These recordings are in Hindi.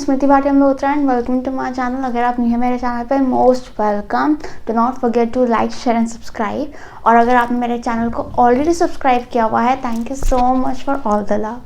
Smriti Bhatia Malhotra and welcome to my channel. अगर आप न्यू है मेरे चैनल पे, most welcome. Do not forget to like, share and subscribe. और अगर आपने मेरे चैनल को ऑलरेडी सब्सक्राइब किया हुआ है, thank you so much for all the love.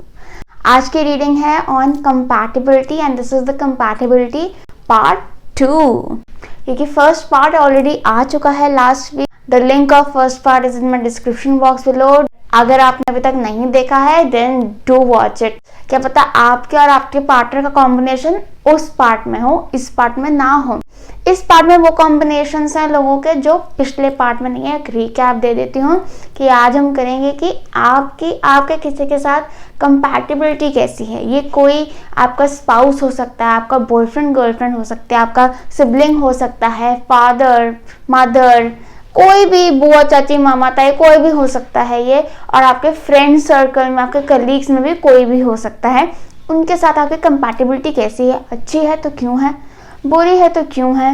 आज की रीडिंग है on compatibility and this is the compatibility part 2, क्योंकि फर्स्ट पार्ट ऑलरेडी आ चुका है last week. The link of first part is in my description box below. अगर आपने अभी तक नहीं देखा है देन डू वॉच इट। क्या पता आपके और आपके पार्टनर का कॉम्बिनेशन उस पार्ट में हो, इस पार्ट में ना हो। इस पार्ट में वो कॉम्बिनेशंस हैं लोगों के जो पिछले पार्ट में नहीं है। एक रिकैप दे देती हूँ कि आज हम करेंगे कि आपके किसी के साथ कंपैटिबिलिटी कैसी है। ये कोई आपका स्पाउस हो सकता है, आपका बॉयफ्रेंड गर्लफ्रेंड हो सकता है, आपका सिबलिंग हो सकता है, फादर मदर, कोई भी बुआ चाची मामा ताई, कोई भी हो सकता है ये। और आपके फ्रेंड सर्कल में, आपके कलीग्स में भी कोई भी हो सकता है। उनके साथ आपकी कंपैटिबिलिटी कैसी है, अच्छी है तो क्यों है, बुरी है तो क्यों है,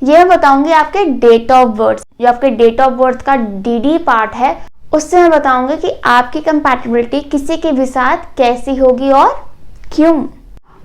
ये मैं बताऊंगी आपके डेट ऑफ बर्थ। जो आपके डेट ऑफ बर्थ का डीडी पार्ट है उससे मैं बताऊंगी कि आपकी कंपैटिबिलिटी किसी के भी साथ कैसी होगी और क्यों।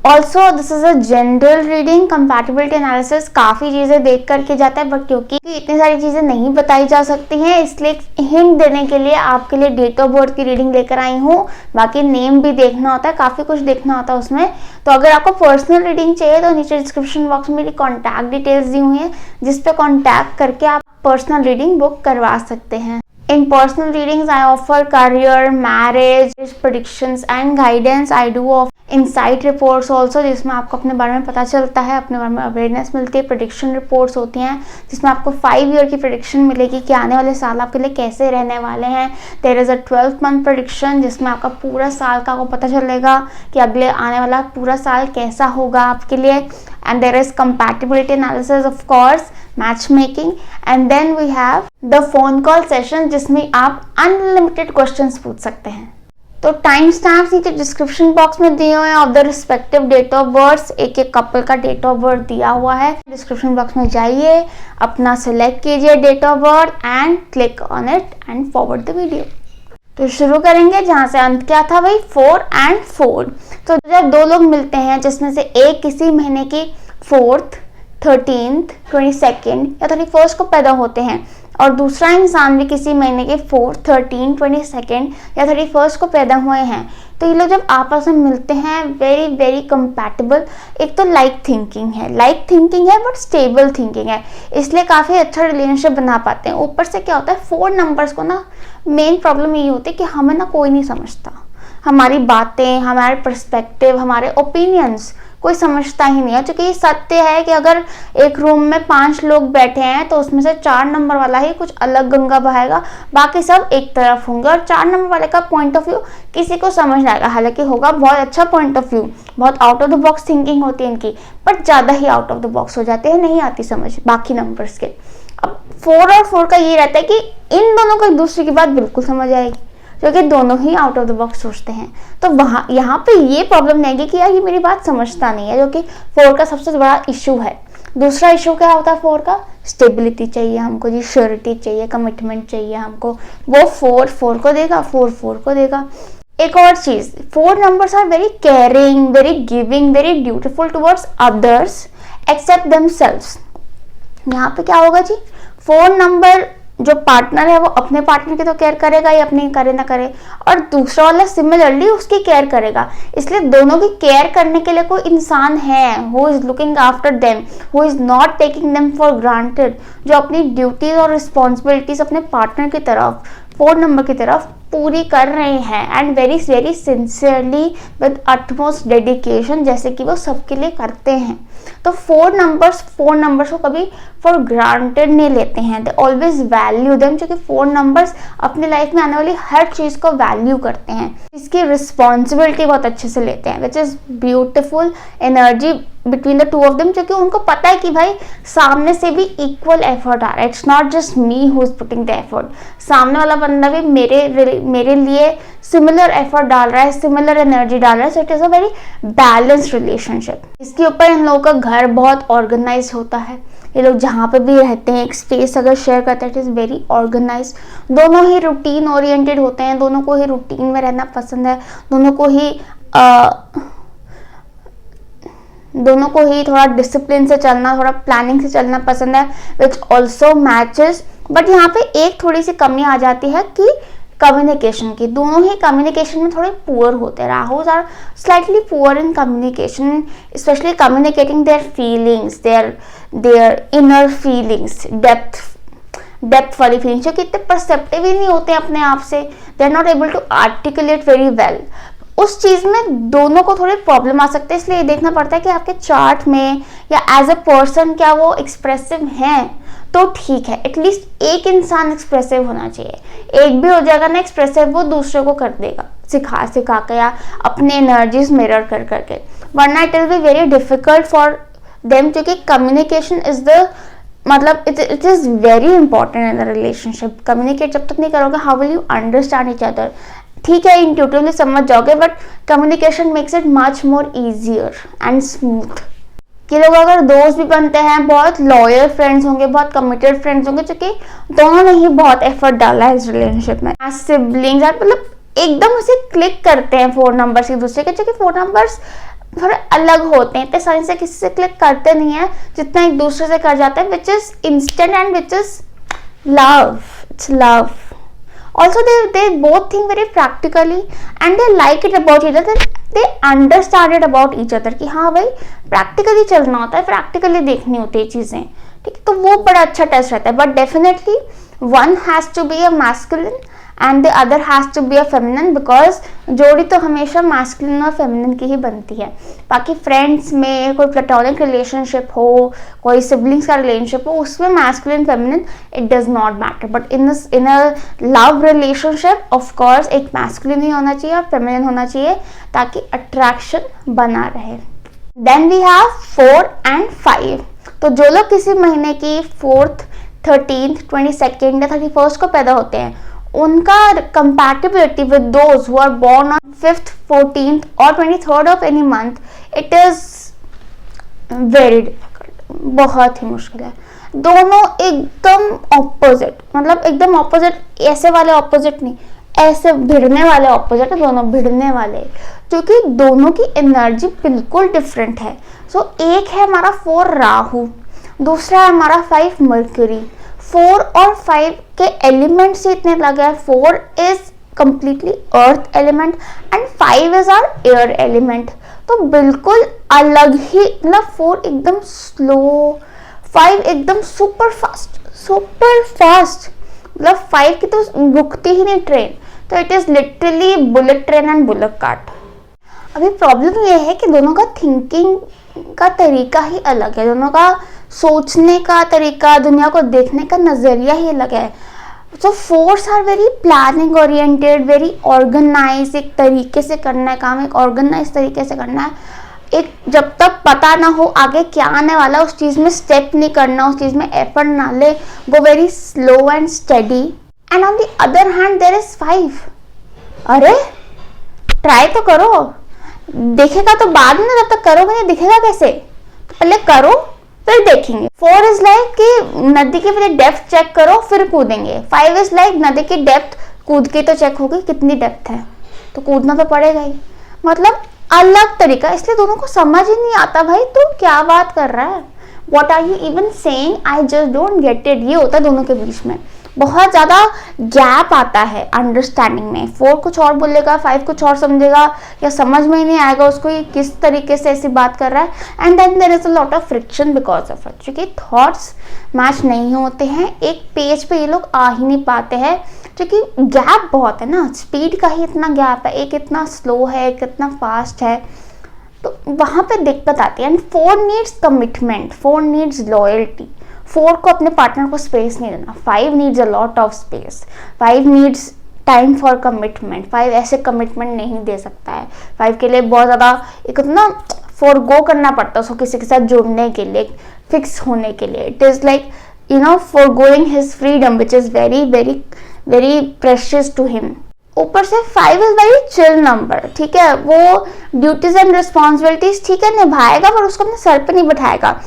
Also this is a general reading. Compatibility analysis काफ़ी चीज़ें देख करके जाता है, बट क्योंकि इतनी सारी चीज़ें नहीं बताई जा सकती हैं, इसलिए हिंट देने के लिए आपके लिए डेट ऑफ बर्थ की रीडिंग लेकर आई हूँ। बाकी नेम भी देखना होता है, काफ़ी कुछ देखना होता है उसमें। तो अगर आपको पर्सनल रीडिंग चाहिए तो नीचे डिस्क्रिप्शन बॉक्स में मेरी कॉन्टैक्ट डिटेल्स दी हुई हैं, जिस पे कॉन्टैक्ट करके आप पर्सनल रीडिंग बुक करवा सकते हैं। In personal readings, I offer career, marriage, predictions and guidance. I do offer insight reports also, जिसमें आपको अपने बारे में पता चलता है, अपने बारे में अवेयरनेस मिलती है। प्रेडिक्शन रिपोर्ट्स होती हैं जिसमें आपको 5 ईयर की प्रेडिक्शन मिलेगी कि आने वाले साल आपके लिए कैसे रहने वाले हैं। There is a 12 month prediction जिसमें आपका पूरा साल का आपको पता चलेगा कि अगले आने वाला पूरा साल कैसा होगा आपके लिए। And there is compatibility analysis of course, matchmaking, and then we have the phone call session जिसमें आप अनलिमिटेड क्वेश्चंस पूछ सकते हैं। तो टाइम स्टैम्प्स नीचे डिस्क्रिप्शन बॉक्स में दिए हुए हैं of the respective date of birth. एक एक कपल का डेट ऑफ बर्थ दिया हुआ है। डिस्क्रिप्शन बॉक्स में जाइए, अपना सिलेक्ट कीजिए date of birth and click on it and forward the video. तो शुरू करेंगे जहाँ से अंत क्या था भाई, 4 and 4। तो जब दो लोग मिलते हैं जिसमें से एक किसी महीने की 4th, 13th, 22nd या 31st को पैदा होते हैं और दूसरा इंसान भी किसी महीने के 4th, 13th, 22nd या 31st को पैदा हुए हैं, तो ये लोग जब आपस में मिलते हैं वेरी वेरी कंपैटिबल। एक तो लाइक थिंकिंग है बट स्टेबल थिंकिंग है, इसलिए काफ़ी अच्छा रिलेशनशिप बना पाते हैं। ऊपर से क्या होता है, 4 नंबर्स को ना मेन प्रॉब्लम ये होती है कि हमें ना कोई नहीं समझता। हमारी बातें, हमारे पर्सपेक्टिव, हमारे ओपिनियंस कोई समझता ही नहीं है। क्योंकि ये सत्य है कि अगर एक रूम में 5 लोग बैठे हैं तो उसमें से 4 नंबर वाला ही कुछ अलग गंगा बहाएगा, बाकी सब एक तरफ होंगे और 4 नंबर वाले का पॉइंट ऑफ व्यू किसी को समझ नहीं आएगा। हालांकि होगा बहुत अच्छा पॉइंट ऑफ व्यू, बहुत out of the box thinking होती है इनकी, बट ज़्यादा ही आउट ऑफ द बॉक्स हो जाते हैं, नहीं आती समझ बाकी नंबर्स के। अब 4 और 4 का ये रहता है कि इन दोनों को एक दूसरे की बात बिल्कुल समझ आएगी, क्योंकि दोनों ही आउट ऑफ द बॉक्स सोचते हैं। तो वहाँ यहाँ पे ये प्रॉब्लम नहीं है कि यार ये मेरी बात समझता नहीं है, जो कि 4 का सबसे बड़ा इशू है। दूसरा इशू क्या होता है 4 का, स्टेबिलिटी चाहिए हमको जी, श्योरिटी चाहिए, कमिटमेंट चाहिए हमको। वो 4 को देगा, 4 को देगा। एक और चीज, 4 numbers are very caring, very giving, very dutiful towards others except themselves. यहाँ पे क्या होगा जी, 4 नंबर जो पार्टनर है वो अपने पार्टनर की तो केयर करेगा ही, अपनी करे ना करे, और दूसरा वाला सिमिलरली उसकी केयर करेगा। इसलिए दोनों की केयर करने के लिए कोई इंसान है who is looking after them, who is not taking them for granted, जो अपनी ड्यूटीज और रिस्पॉन्सिबिलिटीज अपने पार्टनर की तरफ, 4 नंबर की तरफ पूरी कर रहे हैं and very very sincerely with utmost dedication, जैसे कि वो सबके लिए करते हैं। तो 4 नंबर्स को कभी फॉर ग्रांटेड नहीं लेते हैं, दे ऑलवेज वैल्यू देम। क्योंकि 4 नंबर्स अपनी लाइफ में आने वाली हर चीज़ को वैल्यू करते हैं, इसकी रिस्पॉन्सिबिलिटी बहुत अच्छे से लेते हैं, which is beautiful energy between the 2 of them. क्योंकि उनको पता है कि भाई सामने से भी इक्वल एफर्ट आ रहा है, it's not just me who is putting the effort, सामने वाला बंदा भी मेरे लिए सिमिलर एफर्ट डाल रहा है, सिमिलर एनर्जी डाल रहा है। So it is a very balanced relationship. इसके ऊपर इन लोगों का घर बहुत ऑर्गेनाइज होता है। ये लोग जहाँ पे भी रहते हैं, एक स्पेस अगर शेयर करते हैं, इट इज़ वेरी ऑर्गेनाइज। दोनों ही रूटीन ओरिएंटेड होते हैं, दोनों को ही रूटीन में रहना पसंद है, दोनों को ही दोनों को ही थोड़ा डिसिप्लिन से चलना, थोड़ा प्लानिंग से चलना पसंद है, विच ऑल्सो मैचेस। बट यहाँ पे एक थोड़ी सी कमी आ जाती है कि कम्युनिकेशन की। दोनों ही कम्युनिकेशन में थोड़े पुअर होते हैं। Rahul are slightly poor in communication, specially communicating their feelings, their inner feelings, depth वाली फीलिंग्स, जो कि इतने परसेप्टिव ही नहीं होते अपने आप से। They are not able to articulate very well. उस चीज में दोनों को थोड़े प्रॉब्लम आ सकते हैं। इसलिए देखना पड़ता है कि आपके चार्ट में या एज अ पर्सन क्या वो एक्सप्रेसिव हैं, तो ठीक है, एटलीस्ट एक इंसान एक्सप्रेसिव होना चाहिए। एक भी हो जाएगा ना एक्सप्रेसिव, वो दूसरे को कर देगा सिखा के या अपने एनर्जीज मिरर कर करके, वरना it will be very difficult for them, क्योंकि कम्युनिकेशन इज द मतलब it is very important in the relationship. Communicate जब तक नहीं करोगे, how will you understand each other. ठीक है, इंट्यूटिवली समझ जाओगे, but communication makes it much more easier and smooth. कि लोग अगर दोस्त भी बनते हैं, बहुत लॉयल फ्रेंड्स होंगे, बहुत कमिटेड फ्रेंड्स होंगे, क्योंकि दोनों ने ही बहुत एफर्ट डाला है इस रिलेशनशिप में। सिबलिंग्स मतलब एकदम उसे क्लिक करते हैं फोन नंबर्स एक दूसरे के, क्योंकि फोन नंबर्स थोड़े अलग होते हैं, इतने सारे से किसी से क्लिक करते नहीं है जितना एक दूसरे से कर जाते हैं, which is instant and which is love. It's love. Also they both think very practically and they like it about each other, they understand it about each other कि हाँ भाई प्रैक्टिकली चलना होता है, प्रैक्टिकली देखनी होती है चीज़ें, ठीक है। तो वो बड़ा अच्छा टेस्ट रहता है। But definitely one has to be a masculine and the other has to be a feminine, because जोड़ी तो हमेशा मैस्कुलिन और फेमिनिन की ही बनती है। बाकी फ्रेंड्स में कोई प्लेटोनिक रिलेशनशिप हो, कोई सिबलिंग्स का रिलेशनशिप हो, उसमें masculine feminine it does not matter. But in a love relationship of course एक मैस्कुलिन ही होना चाहिए और फेमिनिन होना चाहिए, ताकि अट्रैक्शन बना रहे। Then we have 4 and 5। तो जो लोग किसी महीने की 4th, 13th, 22nd या 31st को पैदा होते हैं, उनका compatibility with those who are born on 5th, 14th or 23rd of any month, it is very difficult, बहुत ही मुश्किल है। दोनों एकदम ऑपोजिट, मतलब एकदम ऑपोजिट, ऐसे वाले ऑपोजिट नहीं, ऐसे भिड़ने वाले ऑपोजिट है, दोनों भिड़ने वाले, क्योंकि दोनों की एनर्जी बिल्कुल डिफरेंट है। सो एक है हमारा 4 राहु, दूसरा है हमारा 5 मर्क्यूरी। 4 और 5 के एलिमेंट से इतने लगे हैं। 4 is completely earth element and 5 is our air element, तो बिल्कुल अलग ही। मतलब 4 एकदम स्लो, 5 एकदम सुपर फास्ट। मतलब 5 की तो रुकती ही नहीं ट्रेन, तो it is literally bullet train and bullet cart. अभी प्रॉब्लम ये है कि दोनों का थिंकिंग का तरीका ही अलग है, दोनों का सोचने का तरीका, दुनिया को देखने का नजरिया ही अलग है। So 4s are very planning oriented, very organise, एक तरीके से करना है काम, एक ऑर्गेनाइज तरीके से करना है। एक जब तक पता ना हो आगे क्या आने वाला, उस चीज में स्टेप नहीं करना, उस चीज में एफर्ट ना ले, go very slow and study. And on the other hand there is 5। अरे ट्राई तो करो, दिखेगा तो बाद में, जब तक करोगे नहीं दिखेगा कैसे, तो पहले करो फिर देखेंगे। 4 इज लाइक कि नदी की पहले डेप्थ चेक करो फिर कूदेंगे। 5 इज लाइक नदी की डेप्थ कूद के तो चेक होगी कितनी डेप्थ है, तो कूदना तो पड़ेगा ही। मतलब अलग तरीका, इसलिए दोनों को समझ ही नहीं आता भाई तू क्या बात कर रहा है, what are you even saying, I just don't get it. ये होता है दोनों के बीच में, बहुत ज़्यादा गैप आता है अंडरस्टैंडिंग में। 4 कुछ और बोलेगा, 5 कुछ और समझेगा, या समझ में ही नहीं आएगा उसको ये किस तरीके से ऐसी बात कर रहा है। And then there is a lot of friction because of it, क्योंकि थॉट्स मैच नहीं होते हैं, एक पेज पे ये लोग आ ही नहीं पाते हैं, क्योंकि गैप बहुत है ना, स्पीड का ही इतना गैप है, एक इतना स्लो है, एक इतना फास्ट है, तो वहाँ पे दिक्कत आती है। And 4 needs commitment, 4 needs loyalty. 4 को अपने पार्टनर को स्पेस नहीं देना। 5 needs a lot of space, 5 needs time for commitment. 5 ऐसे कमिटमेंट नहीं दे सकता है, 5 के लिए बहुत ज़्यादा एक ना फॉरगो करना पड़ता है उसको किसी के साथ जुड़ने के लिए, फिक्स होने के लिए। It is like you know forgoing his freedom which is very very very precious to him. ऊपर से 5 इज वेरी चिल नंबर, ठीक है, वो ड्यूटीज एंड रिस्पॉन्सिबिलिटीज ठीक है निभाएगा, पर उसको अपने सर पे नहीं बैठाएगा।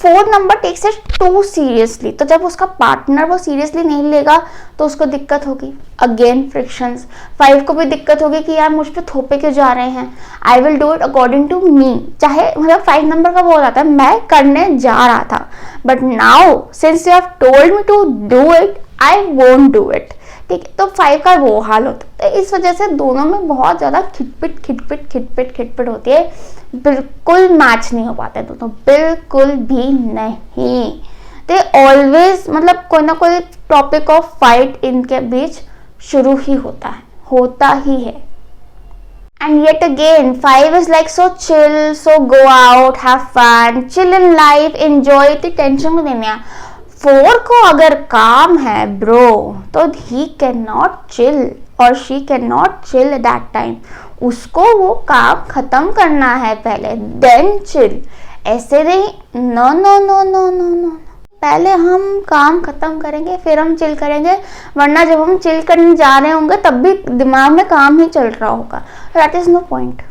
4 number takes it too seriously, तो जब उसका पार्टनर वो सीरियसली नहीं लेगा तो उसको दिक्कत होगी, अगेन फ्रिक्शंस। 5 को भी दिक्कत होगी कि यार मुझ पे थोपे क्यों जा रहे हैं, I will do it according to me, चाहे मतलब 5 नंबर का बोल रहा था मैं करने जा रहा था, but now since you have told me to do it I won't do it, ठीक है। तो 5 का वो हाल होता है। इस वजह से दोनों में बहुत ज्यादा खिटपिट होती है, बिल्कुल मैच नहीं हो पाते दोनों, बिल्कुल भी नहीं। दे ऑलवेज मतलब कोई ना कोई टॉपिक ऑफ फाइट इनके बीच शुरू ही होता ही है। And yet again, 5 is like so chill, so go out, have fun, chill in life, enjoy the tension को देने। 4 को अगर काम है ब्रो तो he cannot chill और she cannot chill at that time, उसको वो काम खत्म करना है पहले, then chill, ऐसे नहीं, no no no no no no, पहले हम काम खत्म करेंगे फिर हम चिल करेंगे, वरना जब हम चिल करने जा रहे होंगे तब भी दिमाग में काम ही चल रहा होगा, दैट इज नो पॉइंट।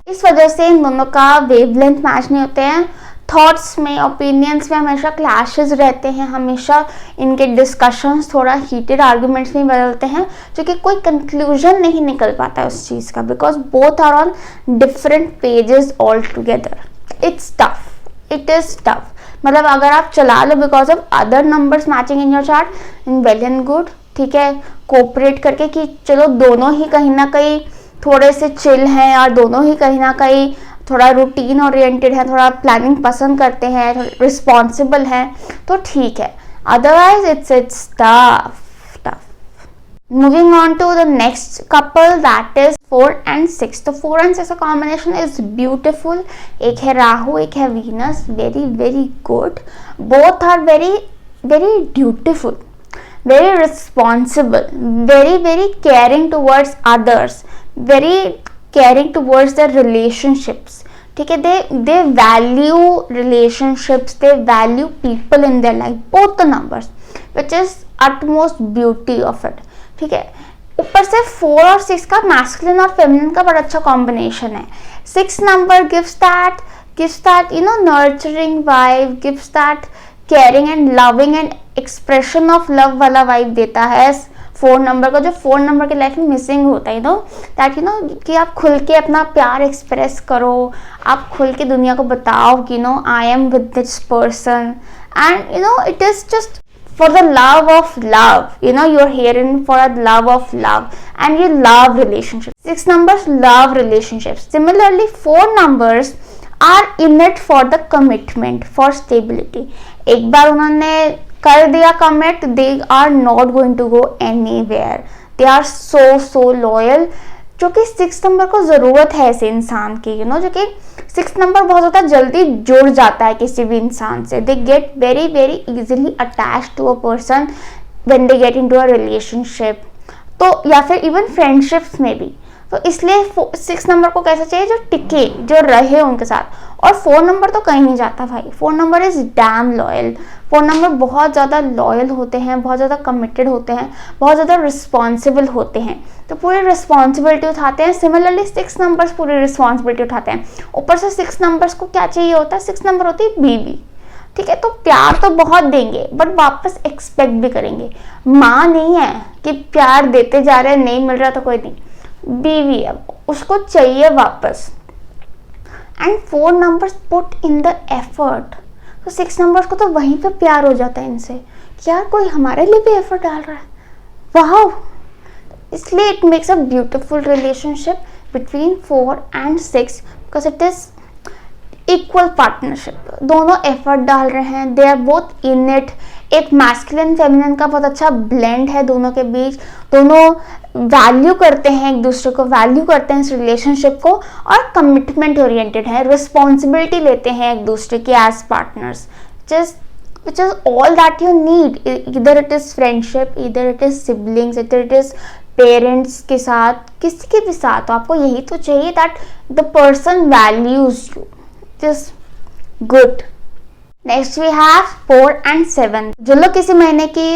इस वजह से इन दोनों का वेवलेंथ मैच नहीं होते हैं, थॉट्स में ओपिनियंस में हमेशा क्लैशेस रहते हैं, हमेशा इनके डिस्कशंस थोड़ा हीटेड आर्गुमेंट्स में बदलते हैं, जो कि कोई कंक्लूजन नहीं निकल पाता है उस चीज़ का, because both are on different pages all together. It's tough, it is tough. मतलब अगर आप चला लो because of other numbers matching in your chart, in well and good, ठीक है, कोऑपरेट करके कि चलो दोनों ही कहीं ना कहीं थोड़े से चिल हैं और दोनों ही कहीं ना कहीं थोड़ा रूटीन ओरिएंटेड है, थोड़ा प्लानिंग पसंद करते हैं, रिस्पॉन्सिबल हैं, तो ठीक है, otherwise it's tough. Moving on to the next couple, that is 4 and 6. तो 4 and 6 का combination is beautiful. एक है राहु, एक है Venus, very very good. Both are very very dutiful, very responsible, very very caring towards others, very caring towards their relationships. ठीक है, they value relationships, they value people in their life, both the numbers, which is utmost beauty of it. ठीक है, ऊपर से 4 और 6 का मैस्कुलिन और फेमिनिन का बड़ा अच्छा कॉम्बिनेशन है। 6 number gives that you know nurturing vibe, gives that caring and loving and expression of love वाला vibe देता है 4 नंबर का, जो 4 नंबर की लाइफ में मिसिंग होता है, दैट कि आप खुल के अपना प्यार एक्सप्रेस करो, आप खुल के दुनिया को बताओ कि I am with this person, and it is just for the love of love, you're here in for a love of love, and you love relationships. 6 numbers love relationships. Similarly, 4 numbers are in it for the commitment, for stability. एक बार उन्होंने कर दिया commit, they are not going to go anywhere. They are so loyal, जो कि 6 नंबर को ज़रूरत है ऐसे इंसान की, जो कि 6 नंबर बहुत ज़्यादा जल्दी जुड़ जाता है किसी भी इंसान से। They get very very easily attach to a person when they get into a relationship, तो या फिर इवन फ्रेंडशिप्स में भी। तो इसलिए 6 नंबर को कैसा चाहिए, जो टिके, जो रहे उनके साथ। और 4 नंबर तो कहीं नहीं जाता भाई, 4 number is damn loyal. 4 number बहुत ज़्यादा लॉयल होते हैं, बहुत ज़्यादा कमिटेड होते हैं, बहुत ज़्यादा रिस्पॉन्सिबल होते हैं, तो पूरी रिस्पॉन्सिबिलिटी उठाते हैं। सिमिलरली 6 नंबर्स पूरी रिस्पॉन्सिबिलिटी उठाते हैं। ऊपर से 6 नंबर्स को क्या चाहिए होता है, 6 नंबर होती है बीवी, ठीक है। तो प्यार तो बहुत देंगे बट वापस एक्सपेक्ट भी करेंगे। माँ नहीं है कि प्यार देते जा रहे हैं, नहीं मिल रहा तो कोई नहीं, बीवी है, उसको चाहिए वापस। And 4 numbers put in the effort, तो 6 नंबर्स को तो वहीं पे प्यार हो जाता है इनसे कि यार कोई हमारे लिए भी एफर्ट डाल रहा है, वाह। इसलिए it makes a beautiful relationship between 4 and 6 because it is equal partnership. दोनों एफर्ट डाल रहे हैं, they are both in it. एक मैस्कुलिन फेमिनिन का बहुत अच्छा ब्लेंड है दोनों के बीच। दोनों वैल्यू करते हैं, एक दूसरे को वैल्यू करते हैं इस रिलेशनशिप को, और कमिटमेंट ओरिएंटेड है, रिस्पॉन्सिबिलिटी लेते हैं एक दूसरे की as partners, which is all that you need. Either it is friendship, either it is siblings, either it is parents के साथ, किसी के भी साथ, तो आपको यही तो चाहिए that the person values you. Just good. Next we have 4 and 7. जो लोग किसी महीने की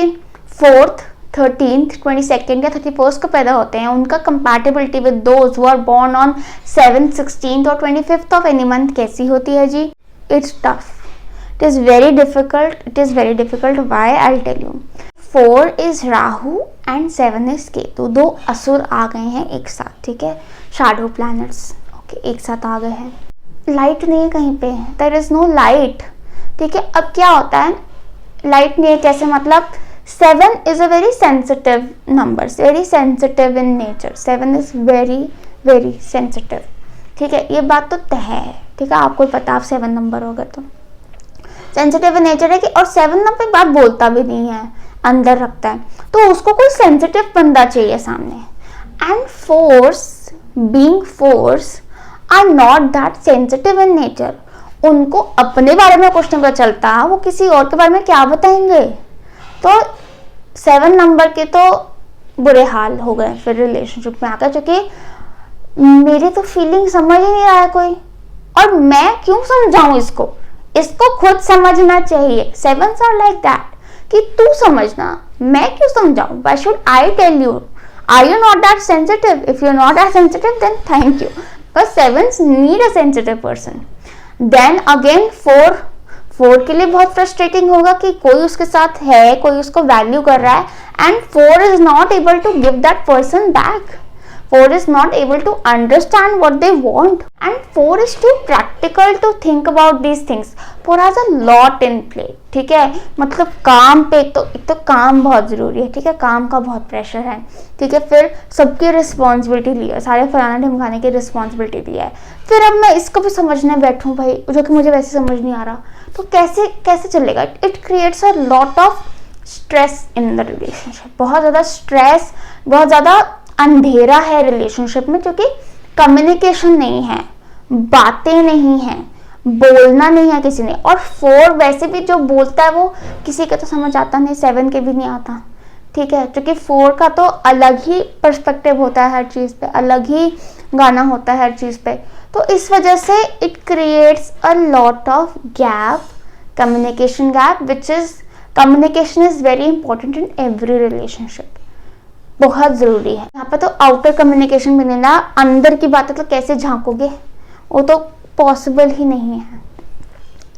4th, 13th, 22nd या 31st को पैदा होते हैं, उनका compatibility with those who are born on 7th, 16th और 25th of any month कैसी होती है जी? It's tough. It is very difficult. It is very difficult. Why? I'll tell you. 4 is Rahu and 7 is Ketu. दो असुर आ गए हैं एक साथ, ठीक है, शैडो प्लैनेट्स, ओके, एक साथ आ गए हैं. लाइट नहीं है कहीं पे, देयर इज नो लाइट, ठीक है. अब क्या होता है, लाइट नहीं है कैसे, मतलब 7 is a very sensitive number, very sensitive in nature. 7 is very very sensitive, ठीक है, ये बात तो तय है, ठीक है, आपको पता, आप 7 नंबर हो गए तो सेंसिटिव नेचर है कि, और 7 नंबर बात बोलता भी नहीं है, अंदर रखता है, तो उसको कोई सेंसिटिव बंदा चाहिए सामने. And fours, being fours, are not that sensitive in nature. उनको अपने बारे में कुछ नहीं पता चलता, वो किसी और के बारे में क्या बताएंगे. तो 7 नंबर के तो बुरे हाल हो गए फिर रिलेशनशिप में आकर, क्योंकि मेरी तो फीलिंग समझ ही नहीं रहा है कोई, और मैं क्यों समझाऊं इसको, इसको खुद समझना चाहिए. 7s आर लाइक दैट कि तू समझना, मैं क्यों समझाऊं, why should I tell you, are you not that sensitive, if you are not that sensitive then thank you, but 7s need a sensitive person. Then again 4 के लिए बहुत फ्रस्ट्रेटिंग होगा कि कोई उसके साथ है, कोई उसको वैल्यू कर रहा है, and 4 is not able to give that person back. 4 is not able to understand what they want, and 4 is too practical to think about these things. 4 has a lot in play, ठीक है, मतलब काम पे एक तो काम बहुत जरूरी है, ठीक है, काम का बहुत प्रेशर है, ठीक है, फिर सबकी रिस्पॉन्सिबिलिटी ली है, सारे फलाने ढमकाने की रिस्पॉन्सिबिलिटी दी है, फिर अब मैं इसको भी समझने बैठूं भाई, जो कि मुझे वैसे समझ नहीं आ रहा, तो कैसे कैसे चलेगा. It creates a lot of stress in the relationship. बहुत ज़्यादा स्ट्रेस, बहुत ज़्यादा अंधेरा है रिलेशनशिप में, क्योंकि कम्युनिकेशन नहीं है, बातें नहीं है, बोलना नहीं है किसी ने. और 4 वैसे भी जो बोलता है वो किसी का तो समझ आता नहीं, 7 के भी नहीं आता, ठीक है, क्योंकि 4 का तो अलग ही पर्सपेक्टिव होता है हर चीज़ पे, अलग ही गाना होता है हर चीज़ पे. तो इस वजह से it creates a lot of gap, communication gap, which is communication is very important in every relationship, बहुत ज़रूरी है. यहाँ पे तो आउटर कम्युनिकेशन भी नहीं ना, अंदर की बातें तो कैसे झांकोगे, वो तो पॉसिबल ही नहीं है.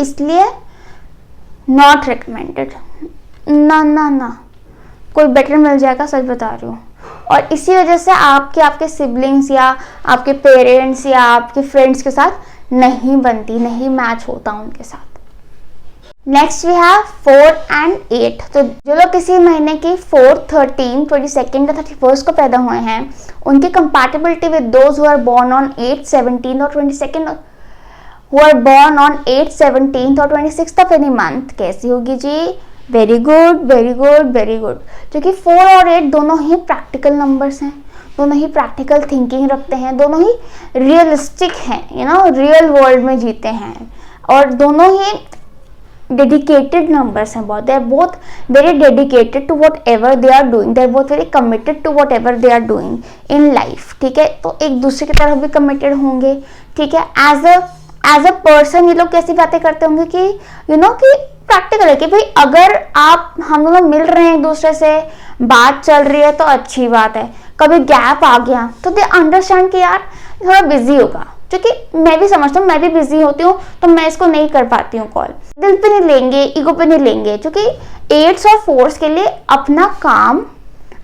इसलिए नॉट रिकमेंडेड, ना ना ना, कोई बेटर मिल जाएगा, सच बता रही हूँ. और इसी वजह से आपके सिबलिंग्स या आपके पेरेंट्स या आपके फ्रेंड्स के साथ नहीं बनती, नहीं मैच होता उनके साथ. Next we have 4 and 8. तो जो लोग किसी महीने की 4, 13, 22 या 31 को पैदा हुए हैं, उनकी compatibility with those who are born on 8, 17 और 22 who are born on 8, 17 और 26 ऑफ एनी मंथ कैसी होगी जी. Very good, very good, very good. क्योंकि 4 और 8 दोनों ही प्रैक्टिकल नंबर्स हैं, दोनों ही प्रैक्टिकल थिंकिंग रखते हैं, दोनों ही रियलिस्टिक हैं, रियल वर्ल्ड में जीते हैं, और दोनों ही डेडिकेटेड नंबर्स हैं बहुत. They are both very dedicated to whatever they are doing, they are both very committed to whatever they are doing in life, ठीक है. तो एक दूसरे की तरफ भी कमिटेड होंगे, ठीक है. एज अ पर्सन ये लोग कैसी बातें करते होंगे कि कि प्रैक्टिकल है कि भाई अगर हम दोनों मिल रहे हैं एक दूसरे से, बात चल रही है तो अच्छी बात है, कभी गैप आ गया तो दे अंडरस्टैंड कि यार थोड़ा बिजी होगा, क्योंकि मैं भी समझता हूँ, मैं भी बिजी होती हूँ, तो मैं इसको नहीं कर पाती हूँ कॉल. दिल पे नहीं लेंगे, ईगो पे नहीं लेंगे, क्योंकि 8s और 4s के लिए अपना काम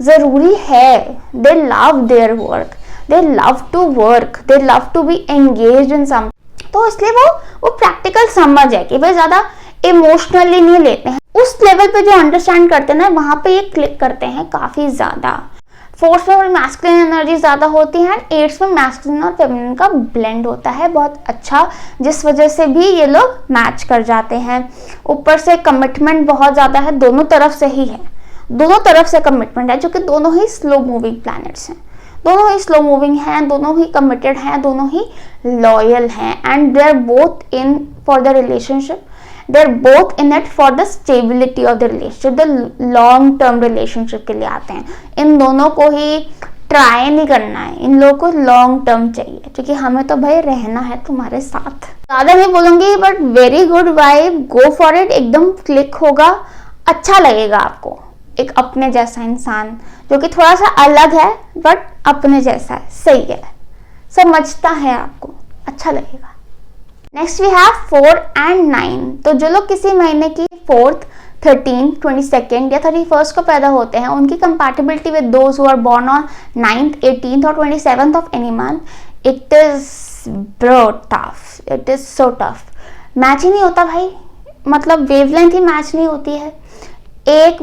जरूरी है. They love their work, they love to work, they love to be engaged in some. तो इसलिए वो प्रैक्टिकल समझ है कि भाई ज्यादा इमोशनली नहीं लेते हैं. उस लेवल पे जो अंडरस्टैंड करते हैं ना, वहां पे ये क्लिक करते हैं काफी ज्यादा. 4s में मैस्कुलिन एनर्जी ज्यादा होती है, 8s में मैस्कुलिन और फेमिनिन का ब्लेंड होता है बहुत अच्छा, जिस वजह से भी ये लोग मैच कर जाते हैं. ऊपर से कमिटमेंट बहुत ज्यादा है, दोनों तरफ से ही है, दोनों तरफ से कमिटमेंट है, जो कि दोनों ही स्लो मूविंग प्लैनेट्स हैं, दोनों ही स्लो मूविंग हैं, दोनों ही कमिटेड हैं, दोनों ही लॉयल हैं, and they are both in for the relationship, they are both in it for the stability of the relationship, the long term relationship के लिए आते हैं. इन दोनों को ही ट्राई नहीं करना है, इन लोगों को लॉन्ग टर्म चाहिए, क्योंकि हमें तो भाई रहना है तुम्हारे साथ. ज्यादा नहीं बोलूंगी, but very good vibe, go for it, एकदम क्लिक होगा, अच्छा लगेगा आपको. एक अपने जैसा इंसान जो कि थोड़ा सा अलग है बट अपने जैसा है, सही है, समझता है आपको, अच्छा लगेगा. Next we have 4 and 9। तो जो लोग किसी महीने की 4th, 13th, 22nd या 31st को पैदा होते हैं, उनकी compatibility with those who are born on 9th, 18th और 27th of any month, it is bro tough, it is so tough. Match ही नहीं होता भाई, मतलब वेवलेंथ ही मैच नहीं होती है। एक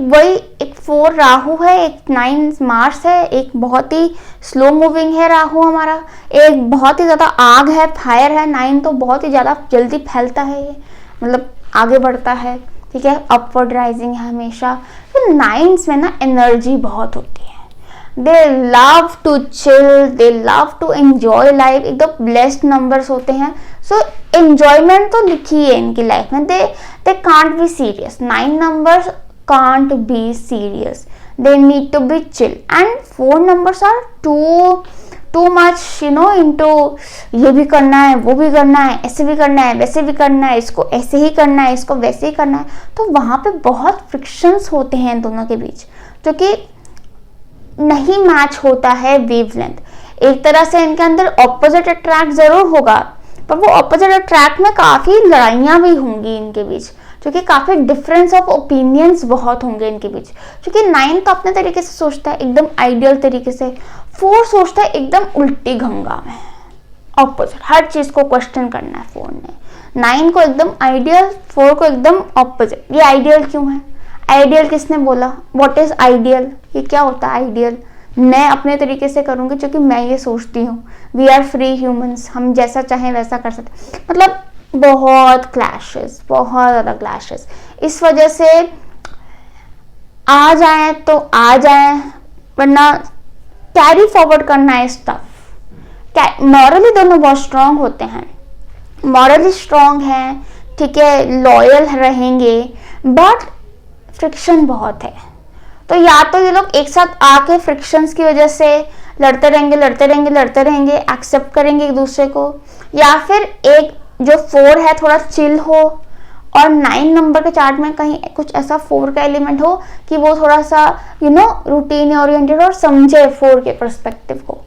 4 राहु है, एक 9 मार्स है, एक बहुत ही स्लो मूविंग है राहु हमारा, एक बहुत ही ज़्यादा आग है, फायर है। 9 तो बहुत ही ज़्यादा जल्दी फैलता है, ये मतलब आगे बढ़ता है, ठीक है, अपवर्ड राइजिंग है हमेशा। तो 9s में ना एनर्जी बहुत होती है, they love to chill, they love to enjoy life, एकदम ब्लेस्ड नंबर्स होते हैं। सो एंजॉयमेंट तो लिखी है इनकी लाइफ में, they can't be serious. 9 numbers can't be serious, they need to be chill, and 4 numbers are too much, you know, into ये भी करना है, वो भी करना है, ऐसे भी करना है, वैसे भी करना है, इसको ऐसे ही करना है, इसको वैसे ही करना है। तो वहाँ पे बहुत फ्रिक्शंस होते हैं इन दोनों के बीच, जो कि नहीं मैच होता है वेवलेंथ। एक तरह से इनके अंदर ऑपोजिट अट्रैक्ट जरूर होगा, पर वो ऑपोजिट अट्रैक्ट में काफ़ी लड़ाइयाँ भी होंगी इनके बीच, क्योंकि काफ़ी डिफरेंस ऑफ ओपिनियंस बहुत होंगे इनके बीच। क्योंकि 9 तो अपने तरीके से सोचता है एकदम आइडियल तरीके से, 4 सोचता है एकदम उल्टी गंगा में, ऑपोजिट, हर चीज़ को क्वेश्चन करना है 4 ने। 9 को एकदम आइडियल, 4 को एकदम ऑपोजिट। ये आइडियल क्यों है? आइडियल किसने बोला? What is ideal? ये क्या होता है आइडियल? मैं अपने तरीके से करूँगी क्योंकि मैं ये सोचती हूँ। वी आर फ्री ह्यूमंस, हम जैसा चाहें वैसा कर सकते। मतलब बहुत क्लैशेस, बहुत ज़्यादा क्लैशेस। इस वजह से आ जाए तो आ जाए, वरना कैरी फॉरवर्ड करना है स्टफ। मॉरली दोनों बहुत स्ट्रांग होते हैं, मॉरली स्ट्रांग हैं, ठीक है, लॉयल रहेंगे, बट फ्रिक्शन बहुत है। तो या तो ये लोग एक साथ आके फ्रिक्शंस की वजह से लड़ते रहेंगे, एक्सेप्ट करेंगे एक दूसरे को, या फिर एक जो 4 है थोड़ा चिल हो, और 9 नंबर के चार्ट में कहीं कुछ ऐसा 4 का एलिमेंट हो कि वो थोड़ा सा रूटीन ओरिएंटेड और समझे 4 के पर्सपेक्टिव को।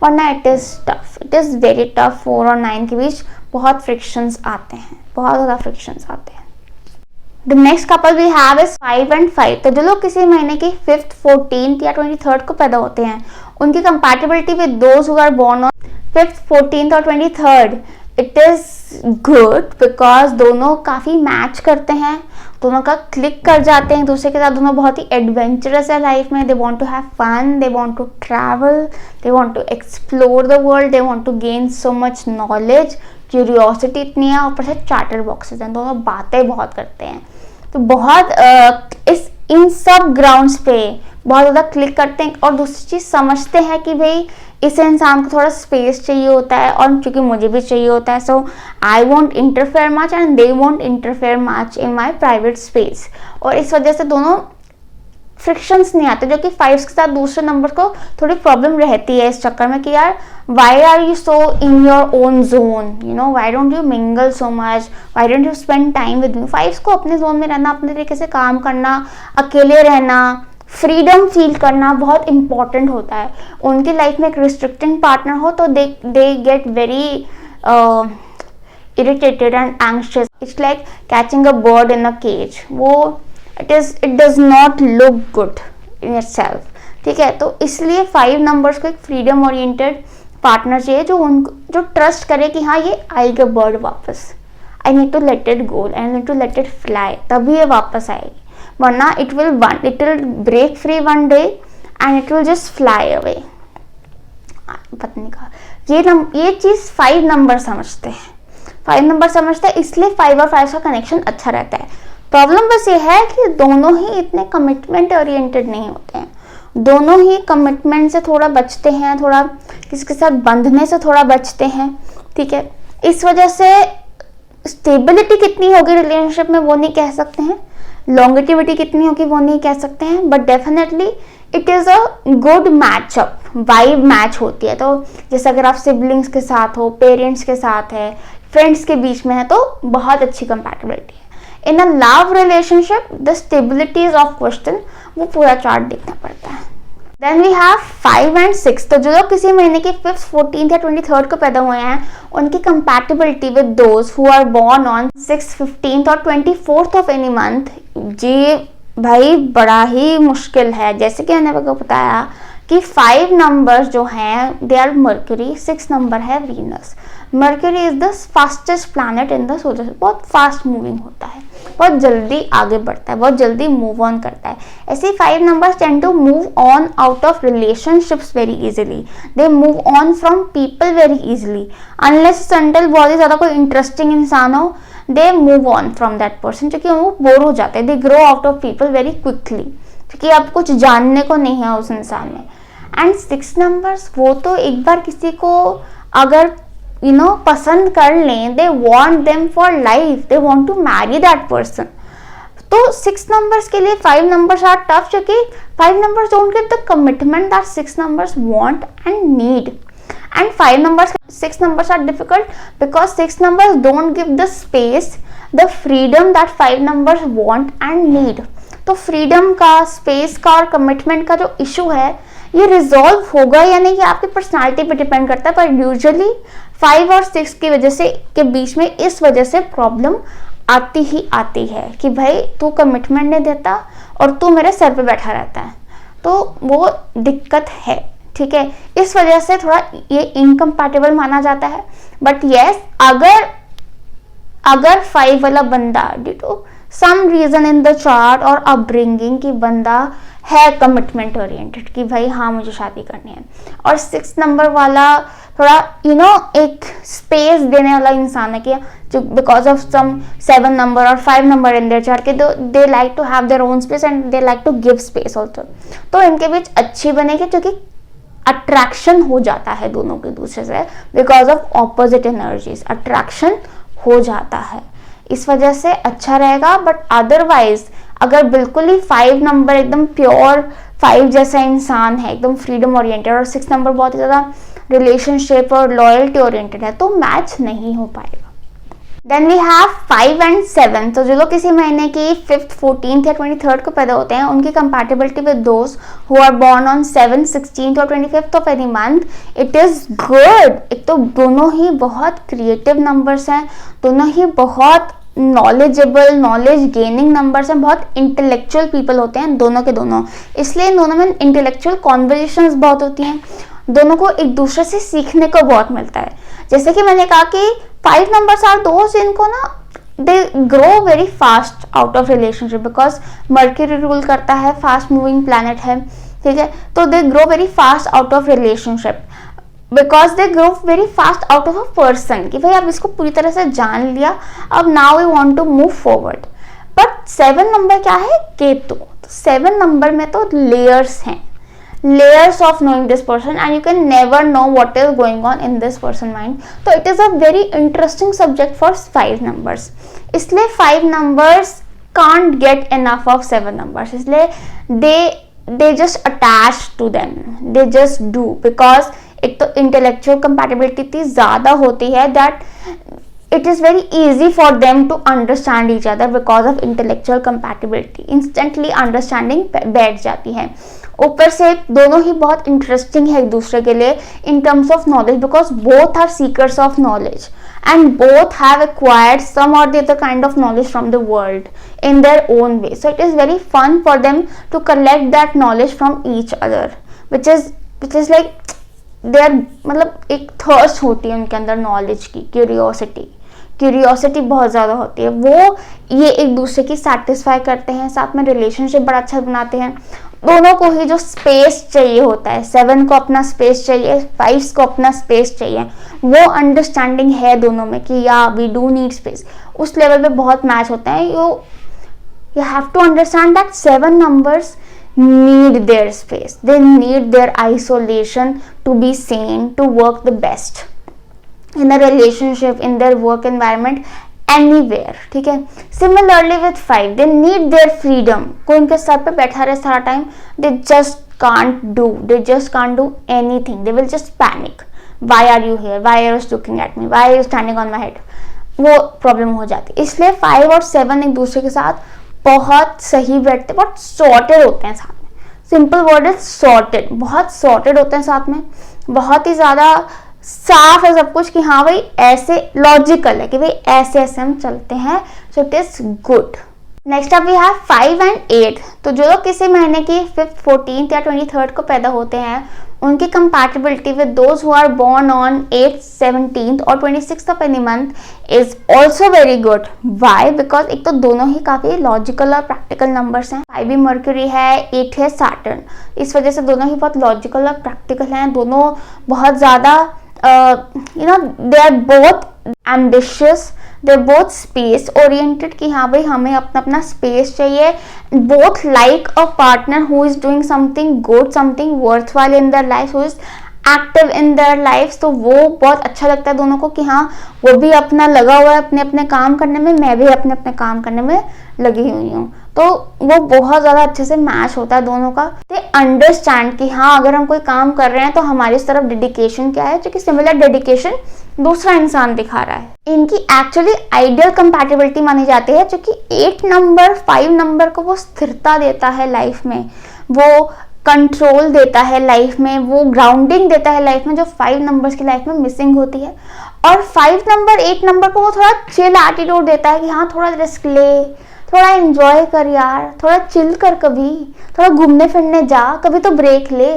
वरना it is tough, it is very tough. 4 और 9 के बीच बहुत फ्रिक्शंस आते हैं, बहुत ज़्यादा फ्रिक्शंस आते हैं। The next couple we have is 5 and 5। तो जो लोग किसी महीने की 5th, 14th या 23rd को पैदा होते हैं, उनकी compatibility with those who are born on 5th, 14th और 23rd, it is good, because दोनों काफ़ी मैच करते हैं, दोनों का क्लिक कर जाते हैं दूसरे के साथ। दोनों बहुत ही एडवेंचरस है लाइफ में, they want to have fun, they want to travel, they want to explore the world, they want to gain so much knowledge, curiosity इतनी है, ऊपर से चार्टर बॉक्सेस हैं, दोनों बातें बहुत करते हैं। तो बहुत इन सब ग्राउंड्स पे बहुत ज़्यादा क्लिक करते हैं। और दूसरी चीज़ समझते हैं कि भाई इस इंसान को थोड़ा स्पेस चाहिए होता है, और क्योंकि मुझे भी चाहिए होता है, so I won't interfere much and they won't interfere much in my private space. और इस वजह से दोनों फ्रिक्शंस नहीं आते, जो कि 5 के साथ दूसरे नंबर को थोड़ी प्रॉब्लम रहती है इस चक्कर में कि यार why are you so in your own zone, why don't you mingle so much, why don't you spend time with me. 5 को अपने जोन में रहना, अपने तरीके से काम करना, अकेले रहना, फ्रीडम फील करना बहुत इंपॉर्टेंट होता है। उनकी लाइफ में एक रिस्ट्रिक्टिंग पार्टनर हो तो they get very irritated and anxious. It's like catching a bird in a cage, वो it does not look good in itself, ठीक है। तो इसलिए 5 नंबर्स को एक फ्रीडम ओरिएंटेड पार्टनर चाहिए, जो ट्रस्ट करे कि हाँ ये आएगा बर्ड वापस, I need to let it go, I need to let it fly, तभी ये वापस आएगी। वरना it will break free one day and it will just fly away. पत्नी का ये चीज़ 5 नंबर समझते हैं, 5 नंबर समझते हैं, इसलिए 5 और 5 का कनेक्शन अच्छा रहता है। प्रॉब्लम बस ये है कि दोनों ही इतने कमिटमेंट ओरिएंटेड नहीं होते हैं, दोनों ही कमिटमेंट से थोड़ा बचते हैं, थोड़ा किसी के साथ बंधने से थोड़ा बचते हैं, ठीक है। इस वजह से स्टेबिलिटी कितनी होगी रिलेशनशिप में वो नहीं कह सकते हैं, लॉन्गेटिविटी कितनी होगी वो नहीं कह सकते हैं, but definitely it is a good matchup, vibe match होती है। तो जैसे अगर आप सिबलिंग्स के साथ हो, पेरेंट्स के साथ है, फ्रेंड्स के बीच में है, तो बहुत अच्छी कंपैटिबिलिटी है। In a love relationship the stabilities of question, वो पूरा चार्ट देखना पड़ता है। Then we have 5 and 6। तो जो लोग किसी महीने के 5th, 14th या 23rd को पैदा हुए हैं, उनकी compatibility with those who are born on 6th, 15th और 24th ऑफ एनी मंथ, जी भाई बड़ा ही मुश्किल है। जैसे कि मैंने आपको बताया कि 5 नंबर्स जो हैं दे आर मर्क्यूरी, 6 नंबर है Venus. Mercury is the fastest planet in the solar system, बहुत फास्ट मूविंग होता है, बहुत जल्दी आगे बढ़ता है, बहुत जल्दी मूव ऑन करता है। ऐसे 5 numbers tend to move on out of relationships very easily, they move on from people very easily, unless until बहुत ही ज्यादा कोई इंटरेस्टिंग इंसान हो, they move on from that person, क्योंकि वो बोर हो जाते हैं। They grow out of people very quickly, क्योंकि अब कुछ जानने को नहीं है उस इंसान में। एंड 6 नंबर्स, वो तो एक बार किसी को अगर पसंद कर लें, they want them for life, they want to marry that person. तो 6 नंबर्स के लिए 5 नंबर्स आर टफ, क्योंकि 5 numbers don't give the commitment that 6 numbers want and need. And 5 numbers, 6 numbers are difficult because 6 numbers don't give the space, the freedom that 5 numbers want and need. तो फ्रीडम का, स्पेस का और कमिटमेंट का जो इशू है, ये रिजॉल्व होगा या नहीं, ये आपकी पर्सनालिटी पे डिपेंड करता है। पर यूजुअली 5 और 6 की वजह से के बीच में इस वजह से प्रॉब्लम आती ही आती है कि भाई तू कमिटमेंट नहीं देता और तू मेरे सर पे बैठा रहता है, तो वो दिक्कत है। ठीक है, इस वजह से थोड़ा ये इनकम्पैटिबल माना जाता है। बट यस, अगर 5 वाला बंदा due to some reason in the chart और अपब्रिंगिंग की बंदा है कमिटमेंट ओरिएंटेड कि भाई हाँ मुझे शादी करनी है, और 6 नंबर वाला थोड़ा एक स्पेस देने वाला इंसान है कि जो बिकॉज ऑफ सम 7 नंबर और 5 नंबर इन देयर चार्ट के, they like to have their own space and they like to give space also, तो इनके बीच अच्छी बनेगी, क्योंकि अट्रैक्शन हो जाता है दोनों के दूसरे से, because of opposite energies attraction हो जाता है, इस वजह से अच्छा रहेगा। बट अदरवाइज अगर बिल्कुल ही 5 नंबर एकदम प्योर 5 जैसा इंसान है, एकदम फ्रीडम ओरिएंटेड, और 6 नंबर बहुत ही ज़्यादा रिलेशनशिप और लॉयल्टी ओरिएंटेड है, तो मैच नहीं हो पाएगा। Then we have 5 and 7। तो जो लोग किसी महीने की 5th, 14th या 23rd को पैदा होते हैं, उनकी compatibility with those who are born on 7th, 16th और 25th of any month, it is good. एक तो दोनों ही बहुत क्रिएटिव नंबर्स हैं, दोनों ही बहुत नॉलेजेबल, नॉलेज गेनिंग नंबर्स हैं, बहुत इंटेलेक्चुअल पीपल होते हैं दोनों के दोनों, इसलिए इन दोनों में इंटेलेक्चुअल कॉन्वर्सेशंस बहुत होती हैं, दोनों को एक दूसरे से सीखने को बहुत मिलता है। जैसे कि मैंने कहा कि 5 नंबर्स आर दोस्त जिनको ना they grow very fast out of relationship, because mercury rule करता है, फास्ट मूविंग प्लैनेट है, ठीक है, तो they grow very fast out of relationship, because they grow very fast out of a person, कि भाई अब इसको पूरी तरह से जान लिया, अब now we want to move forward. But 7 number क्या है? केतु। तो 7 नंबर में तो लेयर्स हैं, layers of knowing this person, and you can never know what is going on in this person mind. So it is a very interesting subject for 5 numbers. इसलिए 5 numbers can't get enough of 7 numbers, इसलिए they just attach to them, they just do, because एक तो intellectual compatibility इतनी ज़्यादा होती है that it is very easy for them to understand each other because of intellectual compatibility. Instantly understanding बैठ जाती है। ऊपर से दोनों ही बहुत इंटरेस्टिंग है एक दूसरे के लिए in terms of knowledge, because both are seekers of knowledge and both have acquired some or the other kind of knowledge from the world in their own way. So it is very fun for them to collect that knowledge from each other, which is like they are, मतलब एक थर्स्ट होती है उनके अंदर नॉलेज की, क्यूरियोसिटी बहुत ज़्यादा होती है, वो ये एक दूसरे की सेटिस्फाई करते हैं, साथ में रिलेशनशिप बड़ा अच्छा बनाते हैं। दोनों को ही जो स्पेस चाहिए होता है, 7 को अपना स्पेस चाहिए, 5 को अपना स्पेस चाहिए, वो अंडरस्टैंडिंग है दोनों में कि या वी डू नीड स्पेस, उस लेवल पे बहुत मैच होते हैं। You have to understand that 7 numbers need their space, they need their isolation to be sane, to work the best in a relationship, in their work environment, anywhere, ठीक है। Similarly with 5, they need their freedom, कोई उनके सर पे बैठा रहे सारा time, they just can't do anything, they will just panic, why are you here, why are you looking at me, why are you standing on my head, वो प्रॉब्लम हो जाती है। इसलिए 5 और 7 एक दूसरे के साथ बहुत सही बैठते, बहुत सॉर्टेड होते हैं साथ में, सिंपल वर्ड इज सॉर्टेड, बहुत सॉर्टेड होते हैं साथ में, बहुत ही ज़्यादा साफ है सब कुछ कि हाँ भाई ऐसे लॉजिकल है कि भाई ऐसे ऐसे हम चलते हैं, so it is good. Next up we have 5 and 8। तो जो लोग किसी महीने की 5th, 14th या 23rd को पैदा होते हैं उनकी compatibility with those who are born on 8th, 17th और 26th of any month is also very good. Why? Because एक तो दोनों ही काफी लॉजिकल और प्रैक्टिकल नंबर्स हैं। 5 भी मर्क्यूरी है, 8 है सैटर्न, इस वजह से दोनों ही बहुत लॉजिकल और प्रैक्टिकल हैं। दोनों बहुत ज्यादा they are both ambitious, they're both space oriented कि हाँ भाई हमें अपना अपना स्पेस चाहिए। both like a partner who is doing something good, something worthwhile in their life, who is active in their lives। तो वो बहुत अच्छा लगता है दोनों को कि हाँ वो भी अपना लगा हुआ है अपने अपने काम करने में, मैं भी अपने अपने काम करने में लगी हुई हूँ। तो वो बहुत ज़्यादा अच्छे से मैच होता है दोनों का। दे अंडरस्टैंड कि हाँ अगर हम कोई काम कर रहे हैं तो हमारी तरफ डेडिकेशन क्या है, जो कि सिमिलर डेडिकेशन दूसरा इंसान दिखा रहा है। इनकी एक्चुअली आइडियल कंपैटिबिलिटी मानी जाती है, जो कि 8 नंबर 5 नंबर को वो स्थिरता देता है लाइफ में, वो कंट्रोल देता है लाइफ में, वो ग्राउंडिंग देता है लाइफ में, जो 5 नंबर्स की लाइफ में मिसिंग होती है। और 5 नंबर 8 नंबर को वो थोड़ा चिल एटीट्यूड देता है कि हाँ थोड़ा रिस्क ले, थोड़ा एंजॉय कर यार, थोड़ा चिल कर, कभी थोड़ा घूमने फिरने जा, कभी तो ब्रेक ले।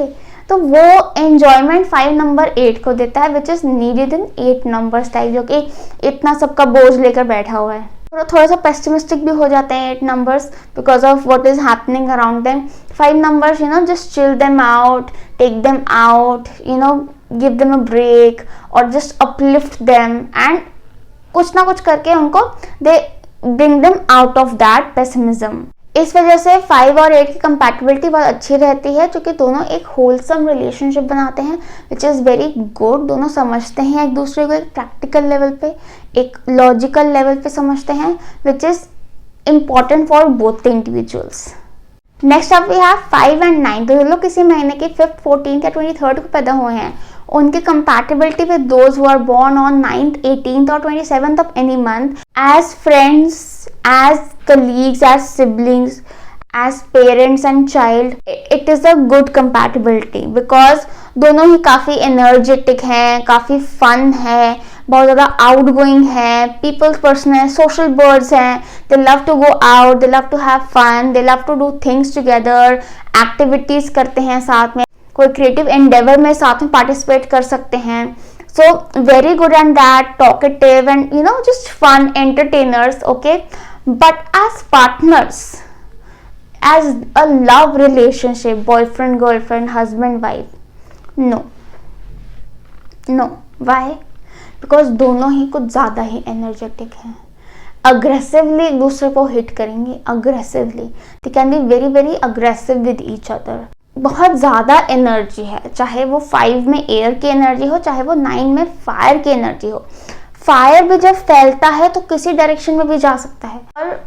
तो वो एंजॉयमेंट 5 नंबर 8 को देता है, which is needed in 8 numbers type, जो कि इतना सबका बोझ लेकर बैठा हुआ है। थोड़ा सा पेसिमिस्टिक भी हो जाते हैं 8 numbers because of what is happening around them. 5 numbers just chill them out, take them out, give them a break और जस्ट अपलिफ्ट देम एंड कुछ ना कुछ करके उनको दे bring them out of that pessimism. इस वजह से 5 और 8 की कंपैटिबिलिटी बहुत अच्छी रहती है, जो कि दोनों एक होलसम रिलेशनशिप बनाते हैं, विच इज़ वेरी गुड। दोनों समझते हैं एक दूसरे को, एक प्रैक्टिकल लेवल पे, एक लॉजिकल लेवल पे समझते हैं, which is important for both the individuals. Next up we have 5 and 9। तो जो लोग किसी महीने के 5th, 14th या 23rd को पैदा हुए हैं उनकी compatibility with those who are born on 9th, 18th और 27th of any month as friends, as colleagues, as siblings, as parents and child, it is a good compatibility because दोनों ही काफ़ी energetic हैं, काफ़ी fun है, बहुत ज़्यादा outgoing है, people's person है, social birds हैं, they love to go out, they love to have fun, they love to do things together, activities करते हैं साथ में, कोई creative endeavor में साथ में participate कर सकते हैं। So very good and that, talkative and just fun entertainers, okay? But as partners, as a love relationship, boyfriend girlfriend, husband wife, no. Why? Because दोनों ही कुछ ज़्यादा ही energetic हैं, aggressively एक दूसरे को hit करेंगे, aggressively, they can be very very aggressive with each other। बहुत ज़्यादा एनर्जी है, चाहे वो 5 में एयर की एनर्जी हो, चाहे वो 9 में फायर की एनर्जी हो। फायर भी जब फैलता है तो किसी डायरेक्शन में भी जा सकता है, और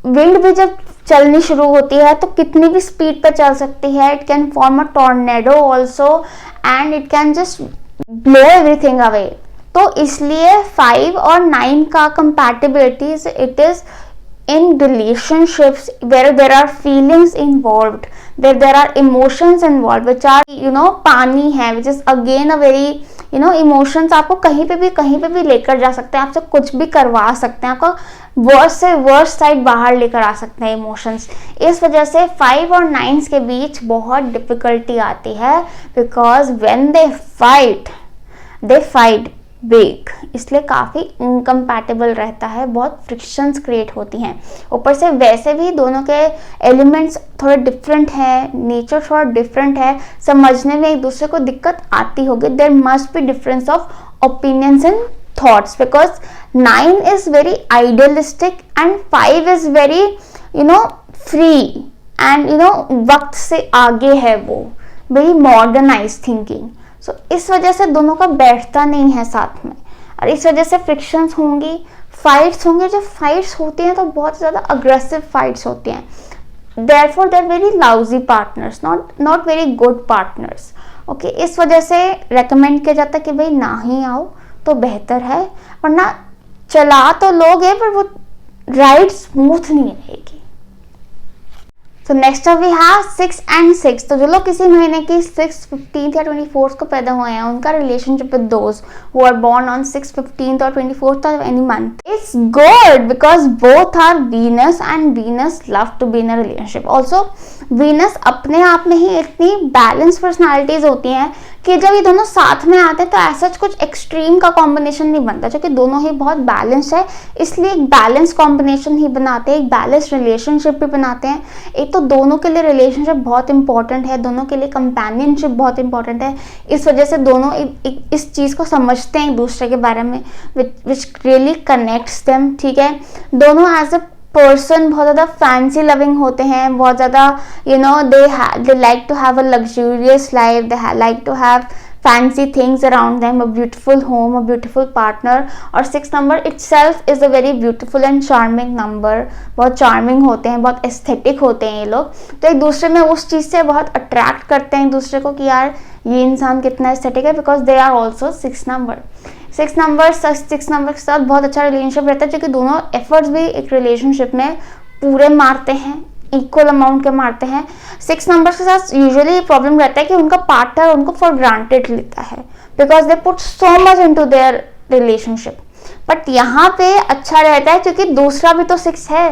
विंड भी जब चलनी शुरू होती है तो कितनी भी स्पीड पर चल सकती है। It can form a tornado also and it can just blow everything away. तो इसलिए 5 और 9 का compatibility it is in relationships where there are feelings involved, where there are emotions involved, which are पानी है, which is again a very emotions आपको कहीं पे भी लेकर जा सकते हैं, आपसे कुछ भी करवा सकते हैं, आपको वर्स्ट से वर्स्ट साइड बाहर लेकर आ सकते हैं इमोशंस। इस वजह से 5 और 9 के बीच बहुत डिफिकल्टी आती है, because when they fight big, इसलिए काफ़ी इनकम्पैटिबल रहता है, बहुत फ्रिक्शंस क्रिएट होती हैं। ऊपर से वैसे भी दोनों के एलिमेंट्स थोड़े डिफरेंट हैं, नेचर थोड़ा डिफरेंट है, समझने में एक दूसरे को दिक्कत आती होगी। There must be difference of opinions and thoughts, because 9 is very idealistic and 5 is very free and वक्त से आगे है, वो वेरी मॉडर्नाइज थिंकिंग। सो इस वजह से दोनों का बैठता नहीं है साथ में, और इस वजह से फ्रिक्शंस होंगी, फाइट्स होंगे। जब फाइट्स होती हैं तो बहुत ज़्यादा अग्रेसिव फाइट्स होती हैं। Therefore they are very lousy partners, not very good partners, okay. इस वजह से रेकमेंड किया जाता है कि भाई ना ही आओ तो बेहतर है, वरना चला तो लोगे पर वो राइड स्मूथ नहीं रहेगी। तो next up we have 6 and 6। तो जो लोग किसी महीने की 6, 15 या 24 को पैदा हुए हैं, उनका relationship with those who are born on 6, 15 or 24th of any month, it's good because both are Venus and Venus love to be in a relationship. Also Venus अपने आप में ही इतनी बैलेंस पर्सनालिटीज होती हैं कि जब ये दोनों साथ में आते हैं तो ऐसा कुछ एक्सट्रीम का कॉम्बिनेशन नहीं बनता, क्योंकि दोनों ही बहुत बैलेंस है, इसलिए एक बैलेंस कॉम्बिनेशन ही बनाते हैं, एक बैलेंस रिलेशनशिप भी बनाते हैं। एक तो दोनों के लिए रिलेशनशिप बहुत इंपॉर्टेंट है, दोनों के लिए कंपेनियनशिप बहुत इंपॉर्टेंट है, इस वजह से दोनों इस चीज़ को समझते हैं एक दूसरे के बारे में, विच रियली कनेक्ट्स देम। ठीक है, दोनों एज अ पर्सन बहुत ज़्यादा फैंसी लविंग होते हैं, बहुत ज़्यादा they like to have a luxurious life, they like to have fancy things around them, a beautiful home, a beautiful partner। और 6 number itself is a very beautiful and charming number। बहुत charming होते हैं, बहुत aesthetic होते हैं ये लोग, तो एक दूसरे में उस चीज़ से बहुत attract करते हैं एक दूसरे को कि यार ये इंसान कितना aesthetic है, because they are also 6 number। 6 number के साथ बहुत अच्छा रिलेशनशिप रहता है, क्योंकि दोनों एफर्ट्स भी एक रिलेशनशिप में पूरे मारते हैं, इक्वल अमाउंट के मारते हैं। 6 नंबर्स के साथ यूजुअली ये प्रॉब्लम रहता है कि उनका पार्टनर उनको फॉर ग्रांटेड लेता है, because they put so much into their relationship. But यहाँ पे अच्छा रहता है क्योंकि दूसरा भी तो 6 है,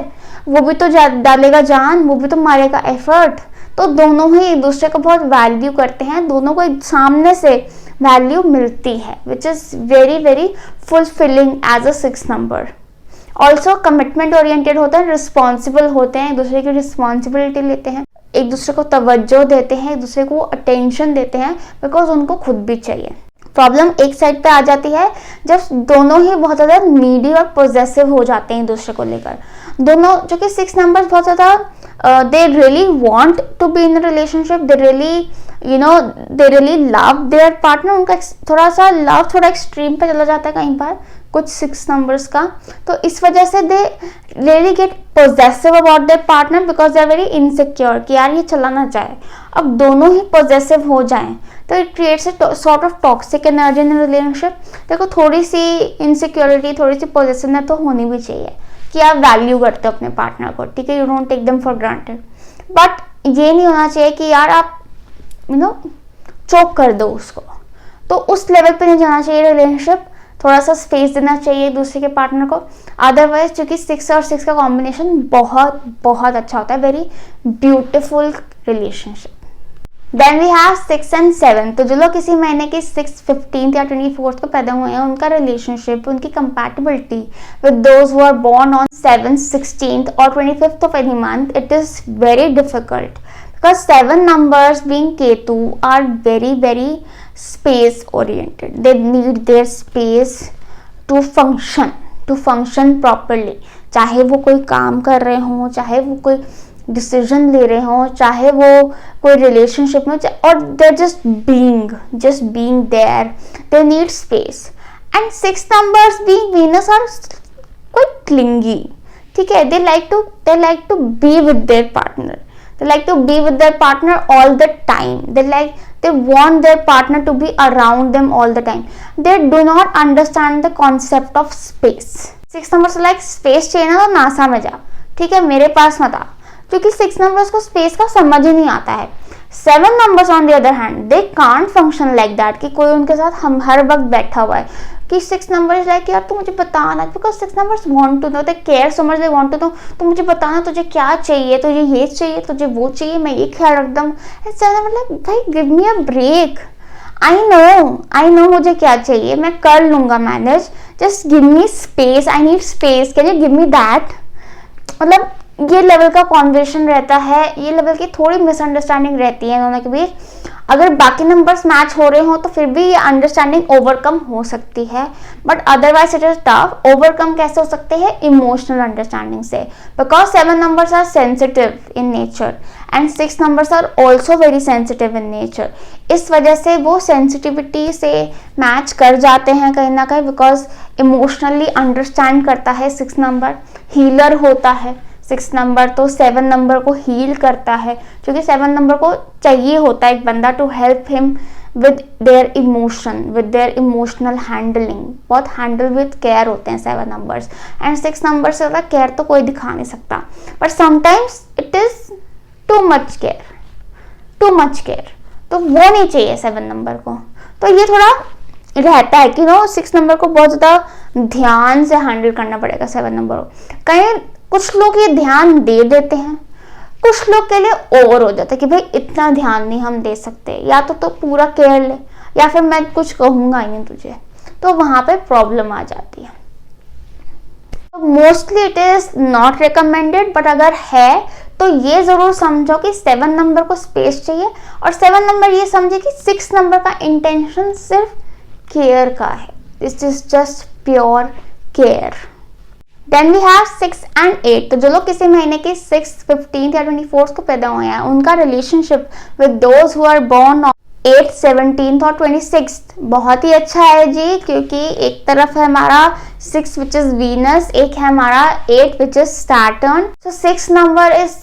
वो भी तो डालेगा जान, वो भी तो मारेगा एफर्ट, तो दोनों ही एक दूसरे को बहुत वैल्यू करते हैं, दोनों को एक सामने से वैल्यू मिलती है, which is very very fulfilling as a 6 number. Also commitment oriented होते हैं, रिस्पॉन्सिबल होते हैं, एक दूसरे की रिस्पॉन्सिबिलिटी लेते हैं, एक दूसरे को तवज्जो देते हैं, एक दूसरे को अटेंशन देते हैं, बिकॉज उनको खुद भी चाहिए। प्रॉब्लम एक साइड पे आ जाती है जब दोनों ही बहुत ज़्यादा नीडी और पोजेसिव हो जाते हैं एक दूसरे को लेकर। दोनों जो कि 6 नंबर्स बहुत ज़्यादा they really want to be in a relationship, they really love their partner. उनका थोड़ा सा लव थोड़ा एक्सट्रीम पे चला जाता है कहीं पर कुछ 6 नंबर्स का, तो इस वजह से they really get possessive about their partner, because they are very insecure कि यार ये चला ना जाए। अब दोनों ही पोजेसिव हो जाएं तो it creates a sort of toxic energy in relationship. देखो थोड़ी सी इनसिक्योरिटी, थोड़ी सी पोजेसिवनेस तो होनी भी चाहिए कि आप वैल्यू करते हो अपने पार्टनर को, ठीक है, you don't take them for granted. But ये नहीं होना चाहिए कि यार आप चोक कर दो उसको, तो उस लेवल पे नहीं जाना चाहिए रिलेशनशिप। थोड़ा सा स्पेस देना चाहिए एक दूसरे के पार्टनर को, अदरवाइज क्योंकि 6 और 6 का कॉम्बिनेशन बहुत बहुत अच्छा होता है, very beautiful relationship. Then we have 6 and 7। तो जो लोग किसी महीने की 6, 15 या 24 को पैदा हुए हैं, उनका रिलेशनशिप, उनकी compatibility with those who are born on 7th, 16th or 25th of any month, it is very difficult because 7 numbers being Ketu are very very space oriented. They need their space to function properly। चाहे वो कोई काम कर रहे हों, चाहे वो कोई डिसीजन ले रहे हों, चाहे वो कोई रिलेशनशिप में, और they're just being there, they need space। and 6 numbers being Venus are quite clingy, ठीक है, they like to be with their partner, they like to be with their partner all the time, they want their partner to be around them all the time, they do not understand the concept of space। 6 numbers like space चाहिए ना तो नासा में जा, ठीक है, मेरे पास मत आ, क्योंकि 6 नंबर्स को स्पेस का समझ ही नहीं आता है। 7 numbers on the other hand they can't function like that, कि कोई उनके साथ हम हर वक्त बैठा हुआ है, कि 6 नंबर्स लाइक यार तू मुझे बताना, because 6 numbers want to know, they care so much, they want to know, तो मुझे बताना तुझे क्या चाहिए, तुझे ये चाहिए, तुझे वो चाहिए, मैं ये ख्याल रखता हूँ। 7 नंबर लाइक भाई give me a break, I know मुझे क्या चाहिए, मैं कर लूंगा manage, just give me space, I need space, can you give me that. मतलब ये लेवल का कॉन्वर्सेशन रहता है, ये लेवल की थोड़ी मिसअंडरस्टैंडिंग रहती है दोनों के बीच। अगर बाकी नंबर्स मैच हो रहे हो तो फिर भी ये अंडरस्टैंडिंग ओवरकम हो सकती है, but otherwise it is tough. Overcome कैसे हो सकते हैं? इमोशनल अंडरस्टैंडिंग से, because 7 numbers are sensitive in nature and 6 numbers are also very sensitive in nature. इस वजह से वो सेंसिटिविटी से मैच कर जाते हैं कहीं ना कहीं, बिकॉज इमोशनली अंडरस्टैंड करता है 6 नंबर, हीलर होता है 6 नंबर, तो 7 नंबर को हील करता है, क्योंकि 7 नंबर को चाहिए होता है एक बंदा to help him with their emotion, with their emotional handling. बहुत हैंडल विद केयर होते हैं 7 नंबर्स, एंड 6 नंबर से ज़्यादा केयर तो कोई दिखा नहीं सकता, but sometimes it is too much care, too much care, तो वो नहीं चाहिए 7 नंबर को। तो ये थोड़ा रहता है कि 6 नंबर को बहुत ज़्यादा ध्यान से हैंडल करना पड़ेगा 7 नंबर को। कहीं कुछ लोग ये ध्यान दे देते हैं, कुछ लोग के लिए ओवर हो जाता है कि भाई इतना ध्यान नहीं हम दे सकते, या तो पूरा केयर ले, या फिर मैं कुछ कहूँगा ही नहीं तुझे, तो वहाँ पे प्रॉब्लम आ जाती है। Mostly it is not recommended, but अगर है तो ये जरूर समझो कि 7 नंबर को स्पेस चाहिए, और 7 नंबर ये समझे कि 6 नंबर का इंटेंशन सिर्फ केयर का है। This is just pure care. Then we have 6 and 8। तो जो लोग किसी महीने के 6, 15 या 24 को पैदा हुए हैं, उनका relationship with those who are born on 8, 17 और 26 बहुत ही अच्छा है जी, क्योंकि एक तरफ है हमारा 6 विच इज वीनस, एक है हमारा 8 which is Saturn. So 6 number is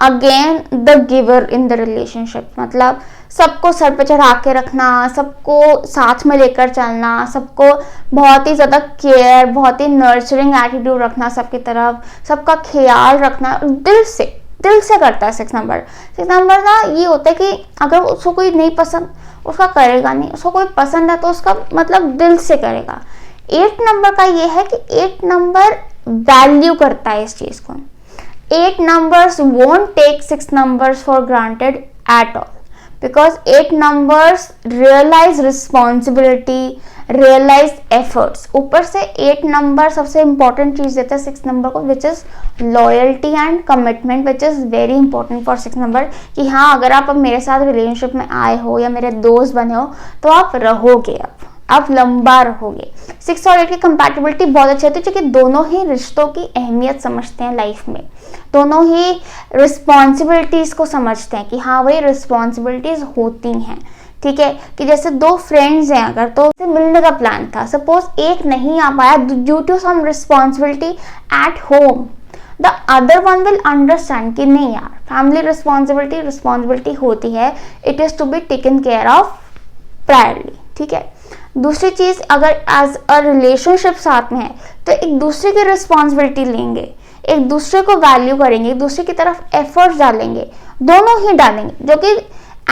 again the giver in the relationship, मतलब सबको सर पे चढ़ा के रखना, सबको साथ में लेकर चलना, सबको बहुत ही ज़्यादा केयर, बहुत ही नर्चरिंग एटीट्यूड रखना सबकी तरफ, सबका ख्याल रखना दिल से करता है 6 नंबर। 6 नंबर ना ये होता है कि अगर उसको कोई नहीं पसंद, उसका करेगा नहीं, उसको कोई पसंद है तो उसका मतलब दिल से करेगा। 8 नंबर का ये है कि 8 नंबर वैल्यू करता है इस चीज़ को। 8 numbers won't take 6 numbers for granted at all, because 8 numbers realize responsibility, realize efforts। ऊपर से 8 नंबर सबसे important चीज देता है 6 नंबर को, which is loyalty and commitment, which is very important for 6 number. कि हाँ, अगर आप अब मेरे साथ रिलेशनशिप में आए हो या मेरे दोस्त बने हो तो आप रहोगे, आप लंबा रहोगे। 6 और 8 की कंपैटिबिलिटी बहुत अच्छी होती है, क्योंकि दोनों ही रिश्तों की अहमियत समझते हैं लाइफ में, दोनों ही रिस्पॉन्सिबिलिटीज को समझते हैं कि हाँ भाई रिस्पॉन्सिबिलिटीज होती हैं। ठीक है, कि जैसे 2 फ्रेंड्स हैं अगर, तो मिलने का प्लान था, सपोज एक नहीं आ पाया due to some responsibility at home, the other one will understand कि नहीं यार, फैमिली रिस्पॉन्सिबिलिटी होती है, it is to be taken care of priorly. ठीक है, दूसरी चीज, अगर एज अ रिलेशनशिप साथ में है तो एक दूसरे की रिस्पॉन्सिबिलिटी लेंगे, एक दूसरे को वैल्यू करेंगे, एक दूसरे की तरफ एफर्ट्स डालेंगे, दोनों ही डालेंगे, जो कि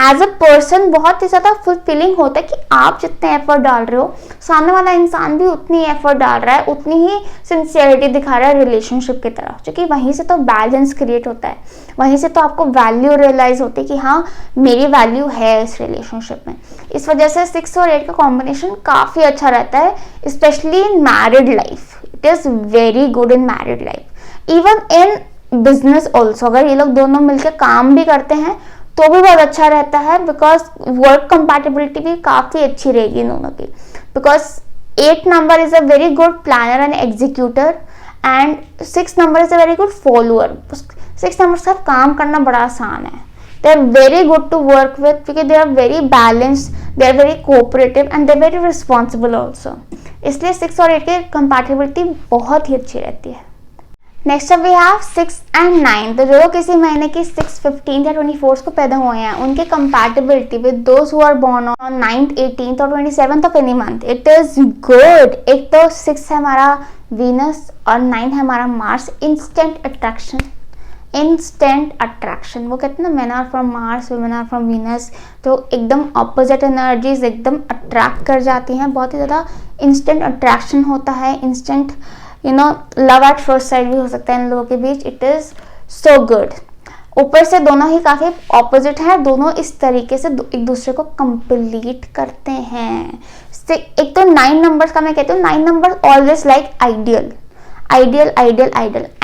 एज अ पर्सन बहुत ही ज़्यादा फुलफिलिंग होता है कि आप जितने एफर्ट डाल रहे हो, सामने वाला इंसान भी उतनी एफर्ट डाल रहा है, उतनी ही सिंसियरिटी दिखा रहा है रिलेशनशिप की तरफ, क्योंकि वहीं से तो बैलेंस क्रिएट होता है, वहीं से तो आपको वैल्यू रियलाइज होती है कि हाँ मेरी वैल्यू है इस रिलेशनशिप में। इस वजह से 6 और 8 का कॉम्बिनेशन काफ़ी अच्छा रहता है, specially in married life. It is very good in married life, even in business also. अगर ये लोग दोनों मिलकर काम भी करते हैं तो भी बहुत अच्छा रहता है, बिकॉज वर्क कंपैटिबिलिटी भी काफ़ी अच्छी रहेगी इन दोनों की, because 8 number is a very good planner and executor and 6 number is a very good follower. 6 number के साथ काम करना बड़ा आसान है, they are very good to work with, क्योंकि they are very balanced, they are very cooperative and they are very responsible also. इसलिए 6 और 8 की कंपैटिबिलिटी बहुत ही अच्छी रहती है। नेक्स्ट अब वी हैव 6 and 9। तो जो किसी महीने की 6, 15 या 24 को पैदा हुए हैं, उनके compatibility with those who are born on 9th, 18th और 27th of any month, it is good. एक तो 6 है हमारा वीनस और 9 है हमारा मार्स। इंस्टेंट अट्रैक्शन, वो कहते हैं ना, man are from Mars, women are from Venus, तो एकदम ऑपोजिट एनर्जीज एकदम अट्रैक्ट कर जाती हैं, बहुत ही ज़्यादा इंस्टेंट अट्रैक्शन होता है, instant love at first sight भी हो सकता है इन लोगों के बीच। It is so good. ऊपर से दोनों ही काफी ऑपोजिट हैं, दोनों इस तरीके से एक दूसरे को कंप्लीट करते हैं। एक तो 9 नंबर्स का मैं कहती हूँ, 9 number always like ideal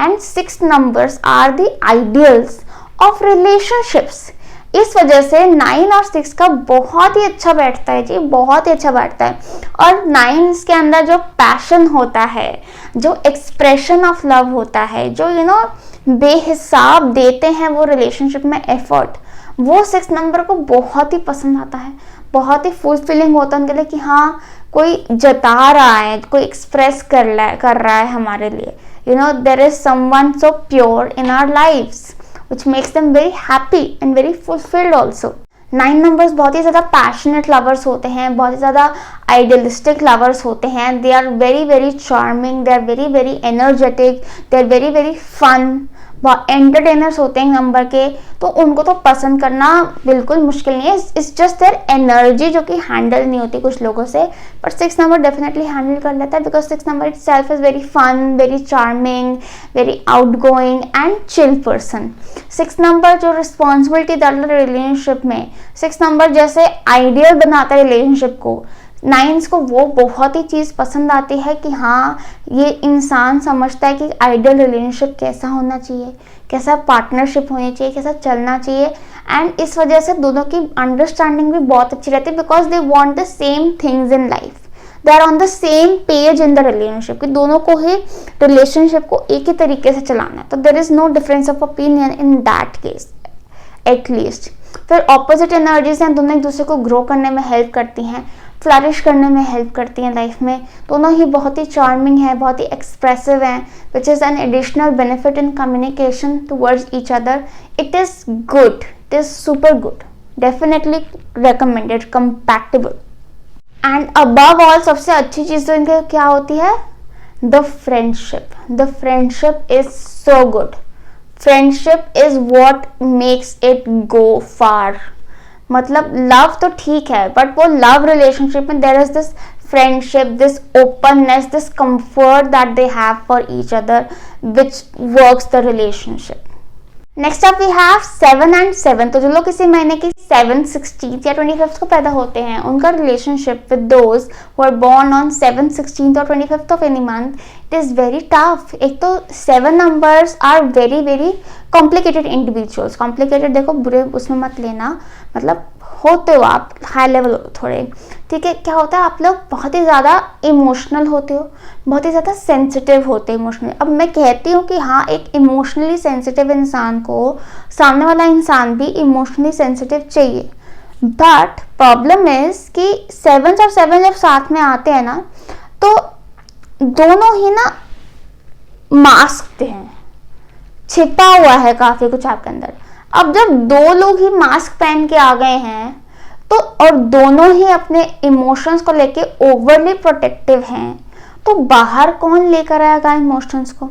and 6 numbers are the ideals of relationships. इस वजह से 9 और 6 का बहुत ही अच्छा बैठता है जी, बहुत ही अच्छा बैठता है। और 9 के अंदर जो पैशन होता है, जो एक्सप्रेशन ऑफ लव होता है, जो बेहिसाब देते हैं वो रिलेशनशिप में एफर्ट, वो 6 नंबर को बहुत ही पसंद आता है, बहुत ही फुलफिलिंग होता है उनके लिए कि हाँ कोई जता रहा है, कोई एक्सप्रेस कर रहा है हमारे लिए। There is someone so pure in our lives which makes them very happy and very fulfilled also। 9 numbers बहुत ही ज़्यादा पैशनेट लवर्स होते हैं, बहुत ही ज़्यादा आइडियलिस्टिक लवर्स होते हैं। They are very very charming, they are very very energetic, they are very very fun, entertainers होते हैं नंबर के, तो उनको तो पसंद करना बिल्कुल मुश्किल नहीं है, इट्स जस्ट देयर एनर्जी जो कि हैंडल नहीं होती कुछ लोगों से, बट 6 नंबर डेफिनेटली हैंडल कर लेता है, because 6 number itself is very fun, very charming, very outgoing and chill person. 6 number जो रिस्पॉन्सिबिलिटी डालता है रिलेशनशिप में, 6 नंबर जैसे आइडियल बनाता है रिलेशनशिप को, 9s को वो बहुत ही चीज़ पसंद आती है कि हाँ ये इंसान समझता है कि आइडियल रिलेशनशिप कैसा होना चाहिए, कैसा पार्टनरशिप होनी चाहिए, कैसा चलना चाहिए, एंड इस वजह से दोनों की अंडरस्टैंडिंग भी बहुत अच्छी रहती है, because they want the same things in life, they are on the same page in the relationship, कि दोनों को ही रिलेशनशिप को एक ही तरीके से चलाना है, तो there is no difference of opinion in that case at least. फिर ऑपोजिट एनर्जीज हैं, दोनों एक दूसरे को ग्रो करने में हेल्प करती हैं, फ्लरिश करने में हेल्प करती हैं लाइफ में, दोनों ही बहुत ही चार्मिंग है, बहुत ही एक्सप्रेसिव हैं, which is an additional benefit in communication towards each other. It is good, it is super good, definitely recommended, compatible. And above all सबसे अच्छी चीज़ तो इनके क्या होती है, the friendship. The friendship is so good, friendship is what makes it go far. मतलब लव तो ठीक है, बट वो लव रिलेशनशिप में there is this friendship, this openness, this comfort that they have for each other, which works the relationship. Next up we have 7 and 7। तो जो लोग किसी महीने की 7th, 16th या 25th को पैदा होते हैं, उनका relationship with those who are born on 7th, 16th और 25th of any month, it is very tough. एक तो 7 numbers are very very complicated individuals. Complicated देखो बुरे उसमें मत लेना, मतलब होते हो आप हाई लेवल हो थोड़े, ठीक है। क्या होता है, आप लोग बहुत ही ज़्यादा इमोशनल होते हो, बहुत ही ज़्यादा सेंसिटिव होते हैं इमोशनली। अब मैं कहती हूँ कि हाँ, एक इमोशनली सेंसिटिव इंसान को सामने वाला इंसान भी इमोशनली सेंसिटिव चाहिए, बट प्रॉब्लम इज कि 7 और 7 जब साथ में आते हैं ना, तो दोनों ही ना मास्क हैं, छिपा हुआ है काफ़ी कुछ आपके अंदर। अब जब दो लोग ही मास्क पहन के आ गए हैं, तो और दोनों ही अपने इमोशंस को लेके ओवरली प्रोटेक्टिव हैं, तो बाहर कौन लेकर आएगा इमोशंस को,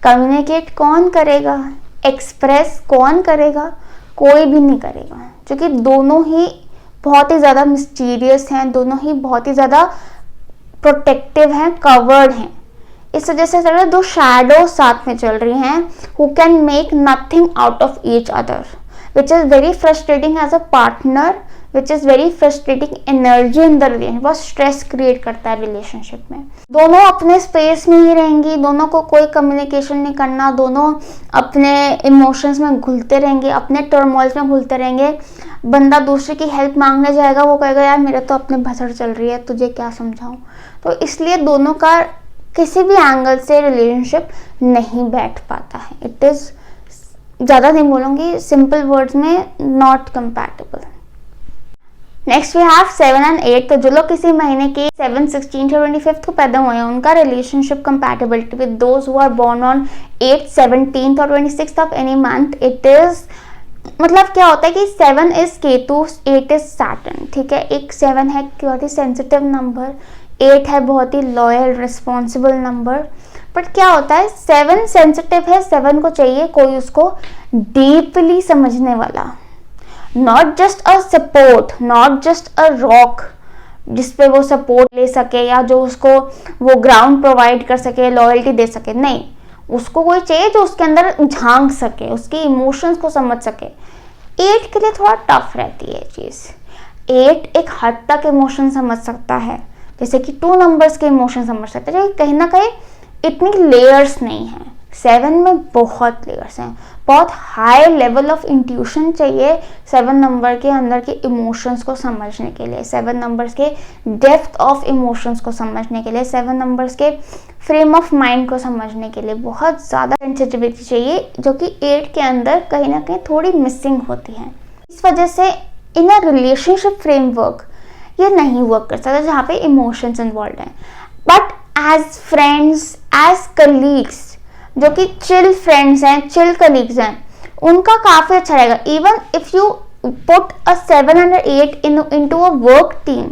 कम्युनिकेट कौन करेगा, एक्सप्रेस कौन करेगा, कोई भी नहीं करेगा, क्योंकि दोनों ही बहुत ही ज़्यादा मिस्टीरियस हैं, दोनों ही बहुत ही ज़्यादा प्रोटेक्टिव हैं, कवर्ड हैं। इस वजह से सर दो शैडो साथ में चल रही हैं, who can make nothing out of each other, which is very frustrating as a partner, which is very frustrating energy in the relation, बहुत स्ट्रेस क्रिएट करता है रिलेशनशिप में। दोनों अपने स्पेस में ही रहेंगी, दोनों को कोई कम्युनिकेशन नहीं करना, दोनों अपने इमोशंस में घुलते रहेंगे, अपने टर्मोइल्स में घुलते रहेंगे। बंदा दूसरे की हेल्प मांगने जाएगा, वो कहेगा यार मेरा तो अपने भसड़ चल रही है, तुझे क्या समझाऊं। तो इसलिए दोनों का किसी भी एंगल से रिलेशनशिप नहीं बैठ पाता है। इट इज़, ज़्यादा नहीं बोलूँगी, सिंपल वर्ड्स में not compatible. Next we have 7 and 8। तो जो लोग किसी महीने के 7th, 16th और 25th को पैदा हुए हैं, उनका relationship compatibility with those who are born on 8th, 17th और 26th of any month, it is, मतलब क्या होता है कि 7 इज केतु, 8 इज सैटर्न, ठीक है। एक 7 है बहुत ही सेंसिटिव नंबर, 8 है बहुत ही लॉयल रिस्पॉन्सिबल नंबर। बट क्या होता है, 7 सेंसिटिव है, 7 को चाहिए कोई उसको डीपली समझने वाला, not just a support, not just a rock जिसपे वो सपोर्ट ले सके या जो उसको वो ग्राउंड प्रोवाइड कर सके, लॉयल्टी दे सके, नहीं, उसको कोई चाहिए जो उसके अंदर झांक सके, उसके इमोशंस को समझ सके। 8 के लिए थोड़ा टफ रहती है चीज़। 8 एक हद तक इमोशन समझ सकता है, जैसे कि 2 नंबर्स के इमोशन समझ सकते हैं, कहीं ना कहीं इतनी लेयर्स नहीं है। 7 में बहुत लेयर्स हैं, बहुत हाई लेवल ऑफ इंट्यूशन चाहिए 7 नंबर के अंदर के इमोशंस को समझने के लिए, 7 नंबर्स के डेप्थ ऑफ इमोशंस को समझने के लिए, 7 नंबर्स के फ्रेम ऑफ माइंड को समझने के लिए बहुत ज़्यादा सेंसिटिविटी चाहिए, जो कि 8 के अंदर कहीं ना कहीं थोड़ी मिसिंग होती है। इस वजह से इन अ रिलेशनशिप फ्रेमवर्क ये नहीं वर्क कर सकता जहाँ पे इमोशंस इन्वॉल्व हैं। But as friends, as colleagues, जो कि चिल फ्रेंड्स हैं, चिल कलीग्स हैं, उनका काफ़ी अच्छा रहेगा। Even if you put a 7 and 8 into a work team,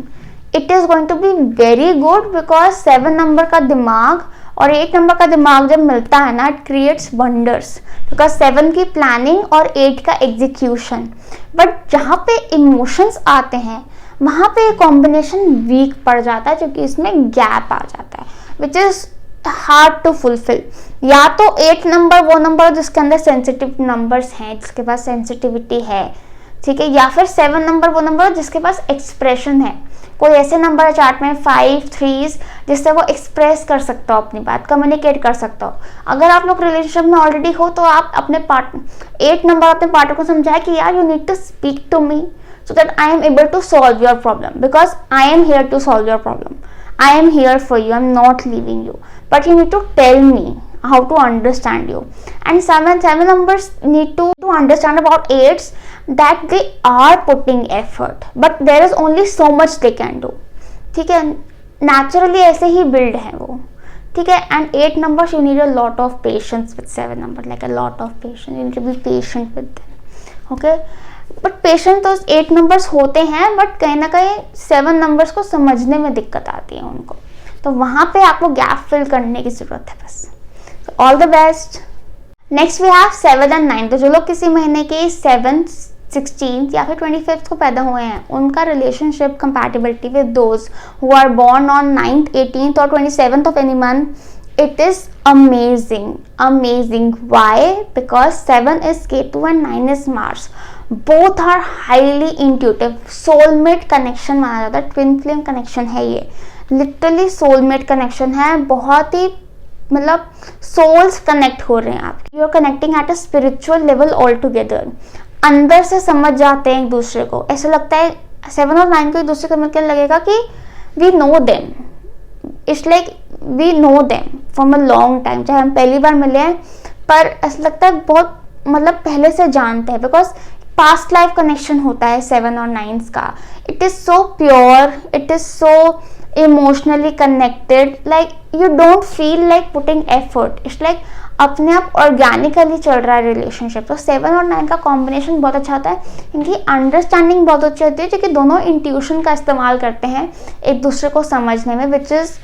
it is going to be very good, because 7 number का दिमाग और 8 नंबर का दिमाग जब मिलता है ना, इट क्रिएट्स वंडर्स, बिकॉज 7 की प्लानिंग और 8 का एग्जीक्यूशन। बट जहाँ पे इमोशंस आते हैं वहाँ पे कॉम्बिनेशन वीक पड़ जाता है, क्योंकि इसमें गैप आ जाता है, which is hard to fulfil. या तो 8 नंबर वो नंबर जिसके अंदर सेंसिटिव नंबर्स हैं, जिसके पास सेंसिटिविटी है, ठीक है, या फिर 7 नंबर वो नंबर जिसके पास एक्सप्रेशन है। कोई ऐसे नंबर है चार्ट में 5 3s जिससे वो एक्सप्रेस कर सकता हो अपनी बात, कम्युनिकेट कर सकता हो। अगर आप लोग रिलेशनशिप में ऑलरेडी हो तो आप अपने 8 नंबर अपने पार्टनर को समझाए कि यार you need to speak to me so that I am able to solve your problem, because I am here to solve your problem. I am here for you. I am not leaving you. But you need to tell me how to understand you. And 7 numbers need to understand about 8s that they are putting effort. But there is only so much they can do. ठीक है, naturally ऐसे ही build है वो, ठीक है। And 8 numbers you need a lot of patience with 7 number, like a lot of patience. You need to be patient with them. Okay. But patient तो 8 नंबर्स होते हैं, बट कहीं ना कहीं 7 नंबर्स को समझने में दिक्कत आती है उनको, तो वहाँ पे आपको गैप फिल करने की ज़रूरत है बस। All the best. Next we have 7 and 9। तो जो लोग किसी महीने के 7, 16 या फिर 25 को पैदा हुए हैं, उनका relationship compatibility with those who are born on 9th, 18th और 27th of any month, it is amazing. Why? Because 7 is Ketu and 9 is Mars. Both are highly intuitive. soulmate connection माना जाता है, twin flame connection है ये, literally soulmate connection है। बहुत ही मतलब souls connect हो रहे हैं आपके, you are connecting at a spiritual level all together। अंदर से समझ जाते हैं एक दूसरे को। ऐसा लगता है 7 और 9 को एक दूसरे को मिलकर लगेगा कि we know them, it's like we know them from a long time। चाहे हम पहली बार मिले हैं, पर ऐसा लगता है बहुत मतलब पहले से जानते हैं, बिकॉज पास्ट लाइफ कनेक्शन होता है 7 और 9 का। It is so pure, it is so emotionally connected, like you don't feel like putting effort, it's like अपने आप ऑर्गेनिकली चल रहा है रिलेशनशिप। तो 7 और 9 का कॉम्बिनेशन बहुत अच्छा होता है। इनकी अंडरस्टैंडिंग बहुत अच्छी होती है, क्योंकि दोनों इंट्यूशन का इस्तेमाल करते हैं एक दूसरे को समझने में, which is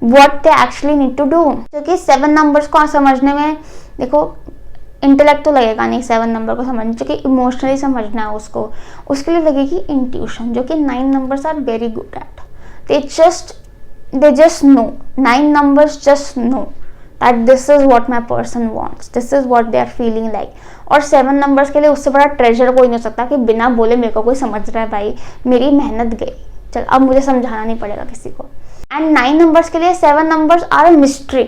what they actually need to do। क्योंकि 7 नंबर्स को समझने में देखो इंटेलेक्ट तो लगेगा नहीं 7 नंबर को समझने, क्योंकि इमोशनली समझना है उसको, उसके लिए लगेगी इंट्यूशन, जो कि 9 numbers are very good at. they just know, 9 numbers just know that this is what my person wants, this is what they are feeling like। और 7 नंबर्स के लिए उससे बड़ा ट्रेजर कोई नहीं हो सकता कि बिना बोले मेरे को कोई समझ रहा है, भाई मेरी मेहनत गई, चल अब मुझे समझाना नहीं पड़ेगा किसी को। एंड 9 नंबर्स के लिए 7 नंबर्स आर अ मिस्ट्री,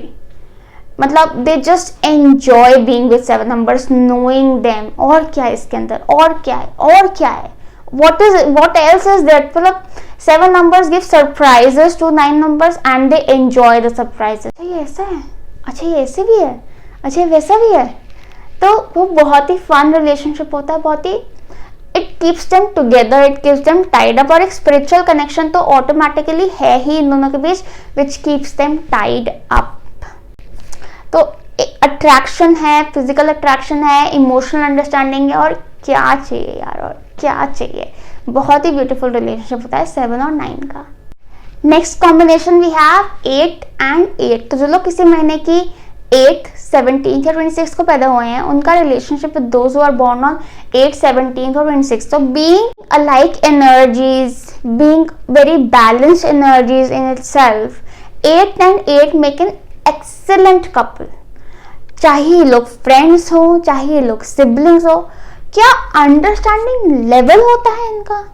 मतलब they just enjoy being with 7 numbers, knowing them. और क्या है इसके अंदर, और क्या है, और क्या है, what else is there। मतलब 7 numbers give surprises to 9 numbers and they enjoy the surprises। अच्छा ये ऐसा है, अच्छा ये ऐसे भी है, अच्छा ये वैसा भी है, तो वो बहुत ही फन रिलेशनशिप होता है, बहुत ही it keeps them together, it keeps them tied up. और एक स्पिरिचुअल कनेक्शन तो ऑटोमेटिकली है ही इन दोनों के बीच, which keeps them tied up. तो अट्रैक्शन है, फिजिकल अट्रैक्शन है, इमोशनल अंडरस्टैंडिंग है, और क्या चाहिए यार, और क्या चाहिए। बहुत ही ब्यूटीफुल रिलेशनशिप होता है 7 और 9 का। Next combination we have 8 and 8। तो जो लोग किसी महीने की 8, 17 या 26 को पैदा हुए हैं, उनका relationship with those who are born on 8, 17 और 26। तो being alike energies, being very balanced energies in itself, 8 and 8 make an excellent couple. चाहे ये लोग फ्रेंड्स हो, चाहे ये लोग सिबलिंग्स हो, क्या अंडरस्टैंडिंग लेवल होता है इनका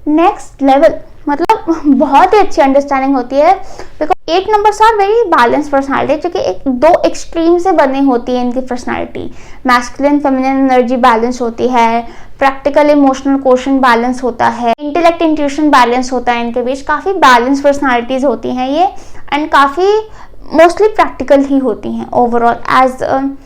नेक्स्ट लेवल, मतलब बहुत ही अच्छी अंडरस्टैंडिंग होती है। Because 8 numbers are very balance personality, क्योंकि एक दो एक्सट्रीम से बनी होती है इनकी personality. Masculine feminine energy balance होती है, प्रैक्टिकल इमोशनल क्वोशंट बैलेंस होता है, इंटेलेक्ट इंट्यूशन बैलेंस होता है इनके बीच। काफ़ी बैलेंस पर्सनालिटीज होती हैं ये, एंड काफ़ी मोस्टली प्रैक्टिकल ही होती हैं ओवरऑल। एज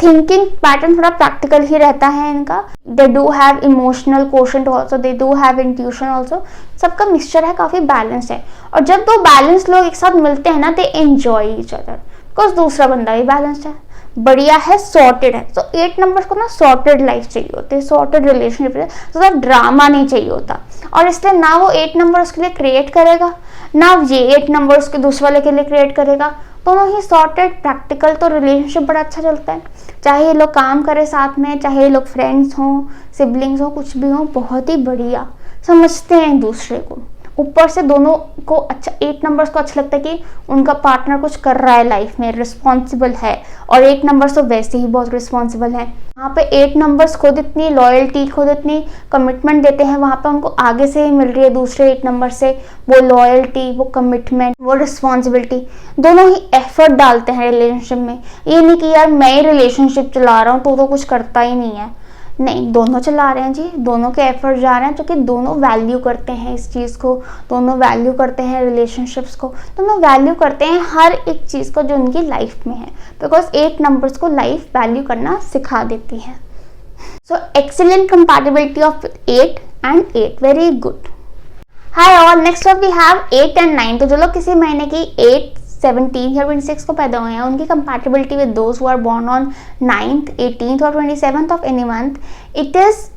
थिंकिंग पैटर्न थोड़ा प्रैक्टिकल ही रहता है इनका। They do have emotional quotient also, they do have intuition also, सबका मिक्सचर है, काफ़ी बैलेंस है। और जब दो बैलेंस लोग एक साथ मिलते हैं ना, they enjoy each other, because दूसरा बंदा भी बैलेंस्ड है, बढ़िया है, सॉर्टेड है। तो 8 नंबर्स को ना सॉर्टेड लाइफ चाहिए होती है, सॉर्टेड रिलेशनशिप, ज़्यादा ड्रामा नहीं चाहिए होता। और इसलिए ना वो 8 नंबर उसके लिए क्रिएट करेगा, ना ये 8 नंबर उसके दूसरे वाले के लिए क्रिएट करेगा। दोनों ही सॉर्टेड, प्रैक्टिकल, तो रिलेशनशिप बड़ा अच्छा चलता है। चाहे ये लोग काम करें साथ में, चाहे ये लोग फ्रेंड्स हों, सिबलिंग्स हों, कुछ भी हों, बहुत ही बढ़िया समझते हैं एक दूसरे को। ऊपर से दोनों को अच्छा, 8 नंबर्स को अच्छा लगता है कि उनका पार्टनर कुछ कर रहा है लाइफ में, रिस्पॉन्सिबल है, और 8 नंबर्स तो वैसे ही बहुत रिस्पॉन्सिबल है। वहाँ पे 8 नंबर्स खुद इतनी लॉयल्टी, खुद इतनी कमिटमेंट देते हैं, वहाँ पे उनको आगे से ही मिल रही है दूसरे 8 नंबर से वो लॉयल्टी, वो कमिटमेंट, वो रिस्पॉन्सिबिलिटी। दोनों ही एफर्ट डालते हैं रिलेशनशिप में। ये नहीं कि यार मैं ही रिलेशनशिप चला रहा हूँ तो कुछ करता ही नहीं है, नहीं, दोनों चला रहे हैं जी, दोनों के एफर्ट जा रहे हैं, क्योंकि दोनों वैल्यू करते हैं इस चीज़ को, दोनों वैल्यू करते हैं रिलेशनशिप्स को, दोनों वैल्यू करते हैं हर एक चीज़ को जो उनकी लाइफ में है, बिकॉज 8 नंबर्स को लाइफ वैल्यू करना सिखा देती है। So excellent compatibility of 8 and 8, very good. Hi all, next up we have 8 and 9। तो जो लोग किसी महीने की 8, 17 या 26 को पैदा हुए हैं, उनकी compatibility with those who are born on 9th, 18th और 27th of any month, it is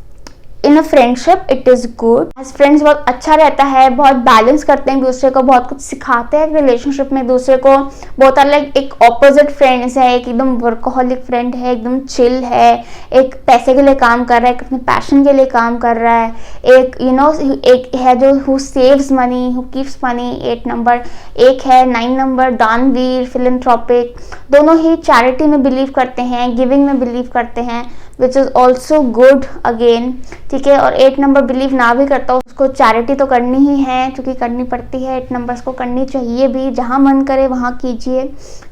in a friendship it is good. As friends बहुत अच्छा रहता है, बहुत बैलेंस करते हैं एक दूसरे को, बहुत कुछ सिखाते हैं रिलेशनशिप में एक दूसरे को। बहुत अलग एक ऑपोजिट फ्रेंड्स है, एक एकदम वर्कहोलिक फ्रेंड है, एकदम चिल है, एक पैसे के लिए काम कर रहा है, एक अपने पैशन के लिए काम कर रहा है, एक एक है जो who saves money, who keeps money, 8 number. एक है 9 नंबर, दानवीर, फिलैंथ्रोपिक। दोनों ही चैरिटी में बिलीव करते हैं, गिविंग में बिलीव करते हैं, which is also good again, ठीक है। और 8 नंबर बिलीव ना भी करता हो, उसको चैरिटी तो करनी ही है, क्योंकि करनी पड़ती है, 8 नंबर्स को करनी चाहिए भी, जहाँ मन करे वहाँ कीजिए,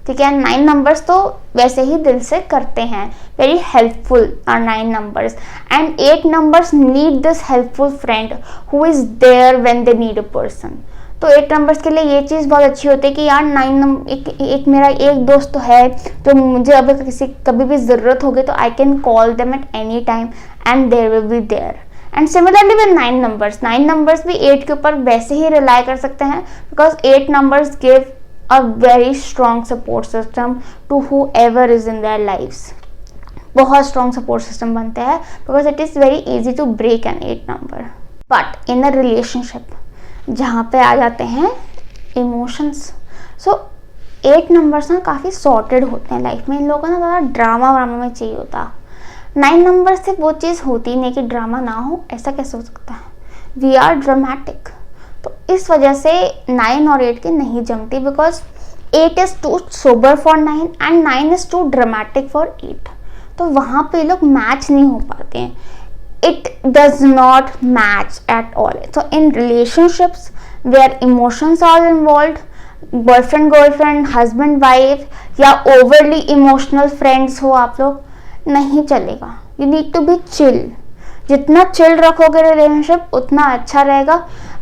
ठीक है। 9 नंबर्स तो वैसे ही दिल से करते हैं, very helpful are 9 numbers, and 8 numbers need this helpful friend who is there when they need a person. तो 8 नंबर्स के लिए ये चीज़ बहुत अच्छी होती है कि यार 9 नंबर एक मेरा एक दोस्त तो है जो मुझे अगर कभी भी ज़रूरत होगी तो I can call them at any time and there will be there. And similarly with 9 numbers भी 8 के ऊपर वैसे ही रिलाई कर सकते हैं, because 8 numbers give a very strong support system to whoever is in their lifes. बहुत स्ट्रॉन्ग सपोर्ट सिस्टम बनते हैं, because it is very easy to break an 8 number. But in a relationship जहाँ पे आ जाते हैं इमोशंस, सो 8 नंबर्स ना काफ़ी सॉर्टेड होते हैं लाइफ में। इन लोगों को ना ज़्यादा ड्रामा में चाहिए होता। 9 नंबर से वो चीज़ होती नहीं कि ड्रामा ना हो, ऐसा कैसे हो सकता है, वी आर ड्रामेटिक। तो इस वजह से 9 और 8 की नहीं जमती, because 8 is too sober for 9 and 9 is too dramatic for 8। तो वहाँ पे लोग मैच नहीं हो पाते हैं, it does not match at all. So in relationships where emotions are involved, boyfriend girlfriend, husband wife या overly emotional friends हो आप लोग, नहीं चलेगा। You need to be chill. जितना चिल रखोगे रिलेशनशिप उतना अच्छा रहेगा,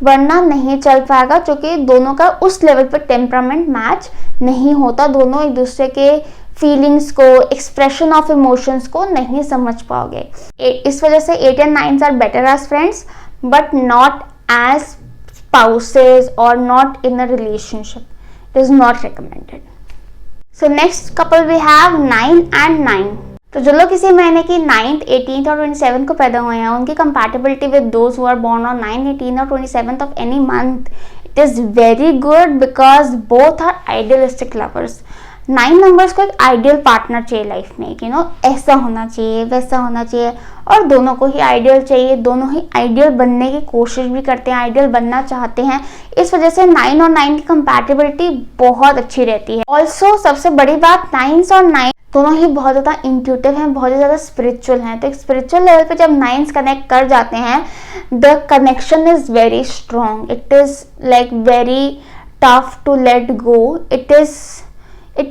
वरना नहीं चल पाएगा, क्योंकि दोनों का उस लेवल पर टेम्परामेंट मैच नहीं होता। दोनों एक दूसरे के फीलिंग्स को, एक्सप्रेशन ऑफ इमोशंस को नहीं समझ पाओगे। इस वजह से 8 and 9 are better as friends, but not as spouses और not in a relationship. It is not recommended. So next couple we have 9 and 9। तो जो लोग किसी महीने की 9th, 18th और 27 को पैदा हुए हैं, उनकी compatibility with those who are born on 9, 18 और 27 of any month, it is very good, because both are idealistic lovers. 9 numbers को एक आइडियल पार्टनर चाहिए लाइफ में, ऐसा होना चाहिए, वैसा होना चाहिए, और दोनों को ही आइडियल चाहिए। दोनों ही आइडियल बनने की कोशिश भी करते हैं, आइडियल बनना चाहते हैं। इस वजह से 9 और 9 की कंपैटिबिलिटी बहुत अच्छी रहती है। ऑल्सो सबसे बड़ी बात, 9 और 9 दोनों ही बहुत ज़्यादा इंट्यूटिव हैं, बहुत ज़्यादा स्पिरिचुअल हैं। तो एक स्पिरिचुअल लेवल पे जब 9s कनेक्ट कर जाते हैं, the connection is very strong, it is like very tough to let go, it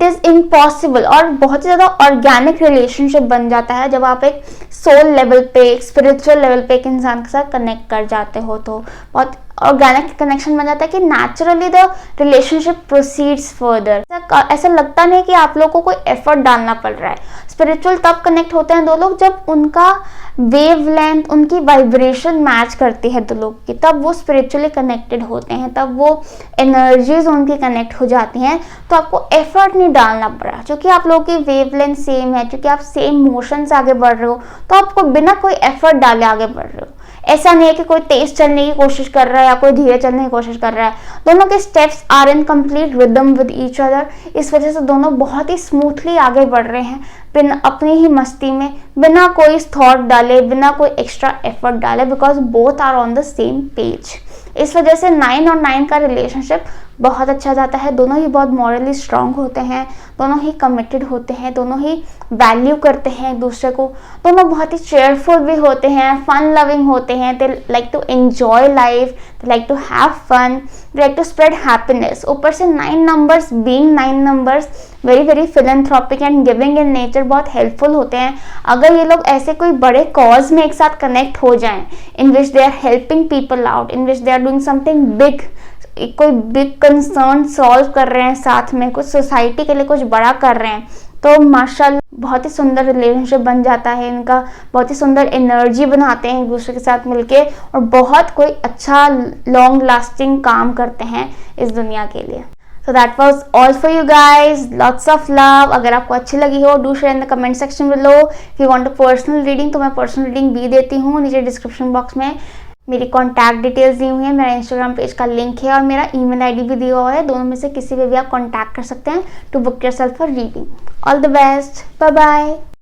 is impossible, और बहुत ही ज़्यादा ऑर्गेनिक रिलेशनशिप बन जाता है जब आप एक सोल लेवल पे, एक स्पिरिचुअल लेवल पे एक इंसान के साथ कनेक्ट कर जाते हो। तो बहुत ऑर्गेनिक कनेक्शन बन जाता है कि naturally the relationship proceeds further. ऐसा लगता नहीं कि आप लोगों को कोई एफर्ट डालना पड़ रहा है। स्पिरिचुअल तब कनेक्ट होते हैं दो लोग जब उनका वेवलेंथ, उनकी वाइब्रेशन मैच करती है दो लोग की, तब वो स्पिरिचुअली कनेक्टेड होते हैं, तब वो एनर्जीज उनकी कनेक्ट हो जाती हैं। तो आपको एफर्ट नहीं डालना पड़ा, क्योंकि आप लोगों की वेवलेंथ सेम है, क्योंकि आप सेम मोशन से आगे बढ़ रहे हो, तो आपको बिना कोई एफर्ट डाले आगे बढ़ रहे हो। ऐसा नहीं है कि कोई तेज चलने की कोशिश कर रहा है या कोई धीरे चलने की कोशिश कर रहा है, दोनों के steps are in complete rhythm with each other. इस वजह से दोनों बहुत ही स्मूथली आगे बढ़ रहे हैं, बिना अपनी ही मस्ती में, बिना कोई थॉट डाले, बिना कोई एक्स्ट्रा एफर्ट डाले, because both are on the same page. इस वजह से 9 और 9 का रिलेशनशिप बहुत अच्छा जाता है। दोनों ही बहुत मॉरली स्ट्रांग होते हैं, दोनों ही कमिटेड होते हैं, दोनों ही वैल्यू करते हैं एक दूसरे को, दोनों बहुत ही चेयरफुल भी होते हैं, फन लविंग होते हैं। They like to enjoy life, they like to have fun, they like to spread happiness. ऊपर से 9 numbers being 9 numbers very very philanthropic and giving in nature, बहुत हेल्पफुल होते हैं। अगर ये लोग ऐसे कोई बड़े कॉज में एक साथ कनेक्ट हो जाएं, in which they are helping people out, in which they are doing something big, कोई बिग कंसर्न सॉल्व कर रहे हैं साथ में, कुछ सोसाइटी के लिए कुछ बड़ा कर रहे हैं, तो माशाल्लाह बहुत ही सुंदर रिलेशनशिप बन जाता है इनका। बहुत ही सुंदर एनर्जी बनाते हैं एक दूसरे के साथ मिलके, और बहुत कोई अच्छा लॉन्ग लास्टिंग काम करते हैं इस दुनिया के लिए। So that was all for you guys. Lots of love. अगर आपको अच्छी लगी हो, do share in the comment section below. If you want a personal reading, तो मैं personal reading भी देती हूँ। नीचे डिस्क्रिप्शन बॉक्स में मेरी कॉन्टैक्ट डिटेल्स दी हुई है, मेरा इंस्टाग्राम पेज का लिंक है और मेरा ईमेल आईडी भी दिया हुआ है। दोनों में से किसी पे भी आप कॉन्टैक्ट कर सकते हैं to book yourself for reading. All the best, bye bye.